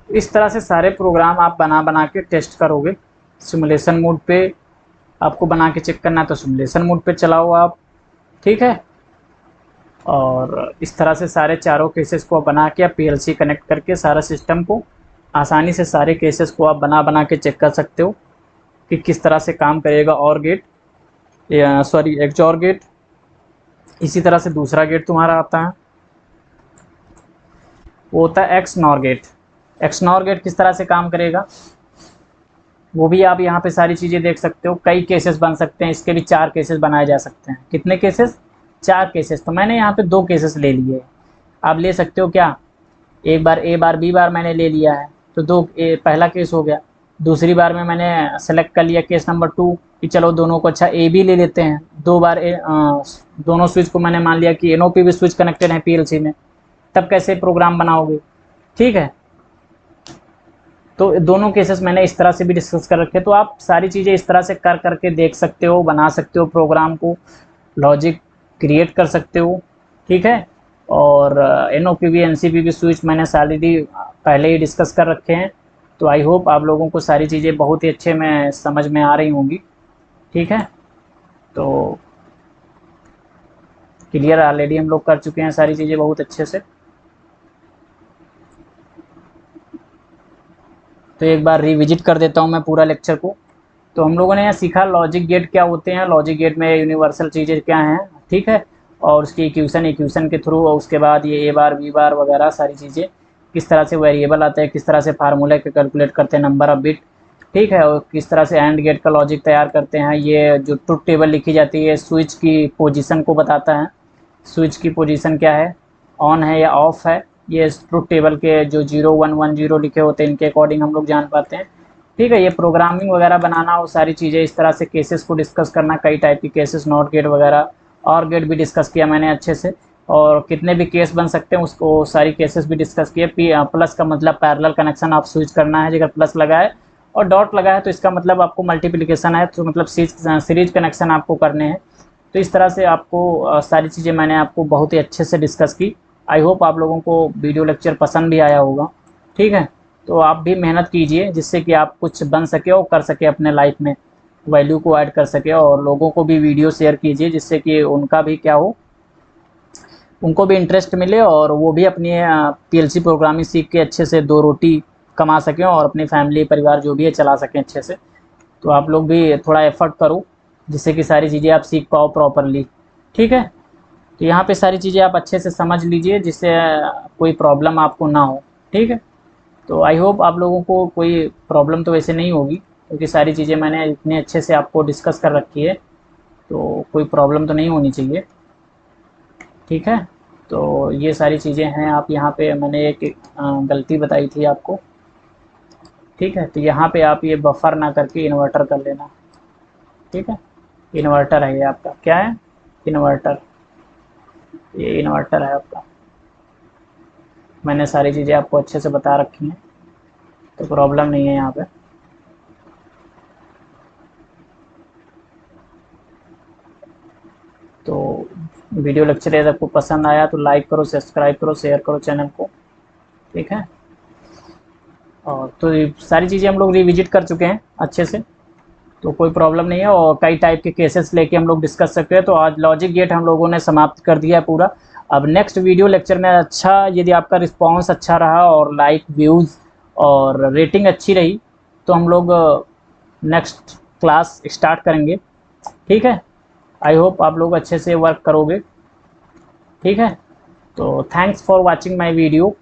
इस तरह से। सारे प्रोग्राम आप बना के टेस्ट करोगे। सिमुलेशन मोड पे आपको बना के चेक करना है तो सिमुलेशन मोड पे चलाओ आप, ठीक है। और इस तरह से सारे चारों केसेस को आप बना के आप पीएलसी कनेक्ट करके सारा सिस्टम को आसानी से सारे केसेस को आप बना के चेक कर सकते हो कि किस तरह से काम करेगा और गेट, सॉरी XOR गेट, इसी तरह से दूसरा गेट तुम्हारा आता है, वो होता है XNOR gate. XNOR gate किस तरह से काम करेगा वो भी आप यहाँ पे सारी चीज़ें देख सकते हो। कई केसेस बन सकते हैं, इसके भी 4 केसेस बनाए जा सकते हैं। कितने केसेस? 4 केसेस। तो मैंने यहाँ पे 2 केसेस ले लिए। आप ले सकते हो क्या, एक बार ए बार बी बार मैंने ले लिया है तो पहला केस हो गया। दूसरी बार में मैंने सेलेक्ट कर लिया केस नंबर 2 कि चलो दोनों को अच्छा ए बी ले लेते हैं। 2 बार दोनों स्विच को मैंने मान लिया कि एन ओ पी भी स्विच कनेक्टेड है पीएलसी में। तब कैसे प्रोग्राम बनाओगे? ठीक है, तो दोनों केसेस मैंने इस तरह से भी डिस्कस कर रखे। तो आप सारी चीज़ें इस तरह से कर करके देख सकते हो, बना सकते हो प्रोग्राम को, लॉजिक क्रिएट कर सकते हो। ठीक है, और N O P V N C P V switch मैंने सारी पहले ही डिस्कस कर रखे हैं। तो आई होप आप लोगों को सारी चीज़ें बहुत ही अच्छे में समझ में आ रही होंगी। ठीक है, तो क्लियर ऑलरेडी हम लोग कर चुके हैं सारी चीज़ें बहुत अच्छे से। तो एक बार रिविजिट कर देता हूँ मैं पूरा लेक्चर को। तो हम लोगों ने यहाँ सीखा लॉजिक गेट क्या होते हैं, लॉजिक गेट में यूनिवर्सल चीज़ें क्या हैं। ठीक है, और उसकी इक्वेशन के थ्रू, और उसके बाद ये ए बार बी बार वगैरह सारी चीज़ें, किस तरह से वेरिएबल आते हैं, किस तरह से फार्मूला के कैलकुलेट करते हैं नंबर ऑफ बिट। ठीक है, और किस तरह से एंड गेट का लॉजिक तैयार करते हैं। ये जो ट्रुथ टेबल लिखी जाती है स्विच की पोजीशन को बताता है, स्विच की पोजीशन क्या है, ऑन है या ऑफ है। ये ट्रुथ टेबल के जो 0 1 1 0 लिखे होते हैं इनके अकॉर्डिंग हम लोग जान पाते हैं। ठीक है, ये प्रोग्रामिंग वगैरह बनाना वो सारी चीज़ें इस तरह से, केसेस को डिस्कस करना, कई टाइप की केसेस, नॉट गेट वगैरह, और गेट भी डिस्कस किया मैंने अच्छे से। और कितने भी केस बन सकते हैं उसको सारी केसेस भी डिस्कस किए। प्लस का मतलब पैरेलल कनेक्शन आप स्विच करना है, अगर प्लस लगा है और डॉट लगा है तो इसका मतलब आपको मल्टीप्लिकेशन है, तो मतलब सीरीज कनेक्शन आपको करने हैं। तो इस तरह से आपको सारी चीज़ें मैंने आपको बहुत ही अच्छे से डिस्कस की। आई होप आप लोगों को वीडियो लेक्चर पसंद भी आया होगा। ठीक है, तो आप भी मेहनत कीजिए जिससे कि आप कुछ बन सके और कर सके, अपने लाइफ में वैल्यू को ऐड कर सके, और लोगों को भी वीडियो शेयर कीजिए जिससे कि उनका भी क्या हो, उनको भी इंटरेस्ट मिले और वो भी अपनी पीएलसी प्रोग्रामिंग सीख के अच्छे से 2 रोटी कमा सकें और अपनी फैमिली परिवार जो भी है चला सकें अच्छे से। तो आप लोग भी थोड़ा एफर्ट करो जिससे कि सारी चीज़ें आप सीख पाओ प्रॉपरली। ठीक है, तो यहाँ पे सारी चीज़ें आप अच्छे से समझ लीजिए जिससे कोई प्रॉब्लम आपको ना हो। ठीक है, तो आई होप आप लोगों को कोई प्रॉब्लम तो वैसे नहीं होगी क्योंकि सारी चीज़ें मैंने इतने अच्छे से आपको डिस्कस कर रखी है, तो कोई प्रॉब्लम तो नहीं होनी चाहिए। ठीक है, तो ये सारी चीज़ें हैं। आप यहाँ पे मैंने एक गलती बताई थी आपको। ठीक है, तो यहाँ पे आप ये बफर ना करके इन्वर्टर कर लेना। ठीक है, इन्वर्टर है ये आपका, क्या है, इन्वर्टर, ये इन्वर्टर है आपका। मैंने सारी चीज़ें आपको अच्छे से बता रखी हैं तो प्रॉब्लम नहीं है यहाँ पे। तो वीडियो लेक्चर यदि आपको पसंद आया तो लाइक करो, सब्सक्राइब करो, शेयर करो चैनल को। ठीक है, और तो सारी चीज़ें हम लोग रिविजिट कर चुके हैं अच्छे से, तो कोई प्रॉब्लम नहीं है। और कई टाइप के केसेस लेके हम लोग डिस्कस सकते हैं। तो आज लॉजिक गेट हम लोगों ने समाप्त कर दिया है पूरा। अब नेक्स्ट वीडियो लेक्चर में अच्छा, यदि आपका रिस्पांस अच्छा रहा और लाइक व्यूज़ और रेटिंग अच्छी रही तो हम लोग नेक्स्ट क्लास स्टार्ट करेंगे। ठीक है, आई होप आप लोग अच्छे से वर्क करोगे। ठीक है, तो thanks for watching my video.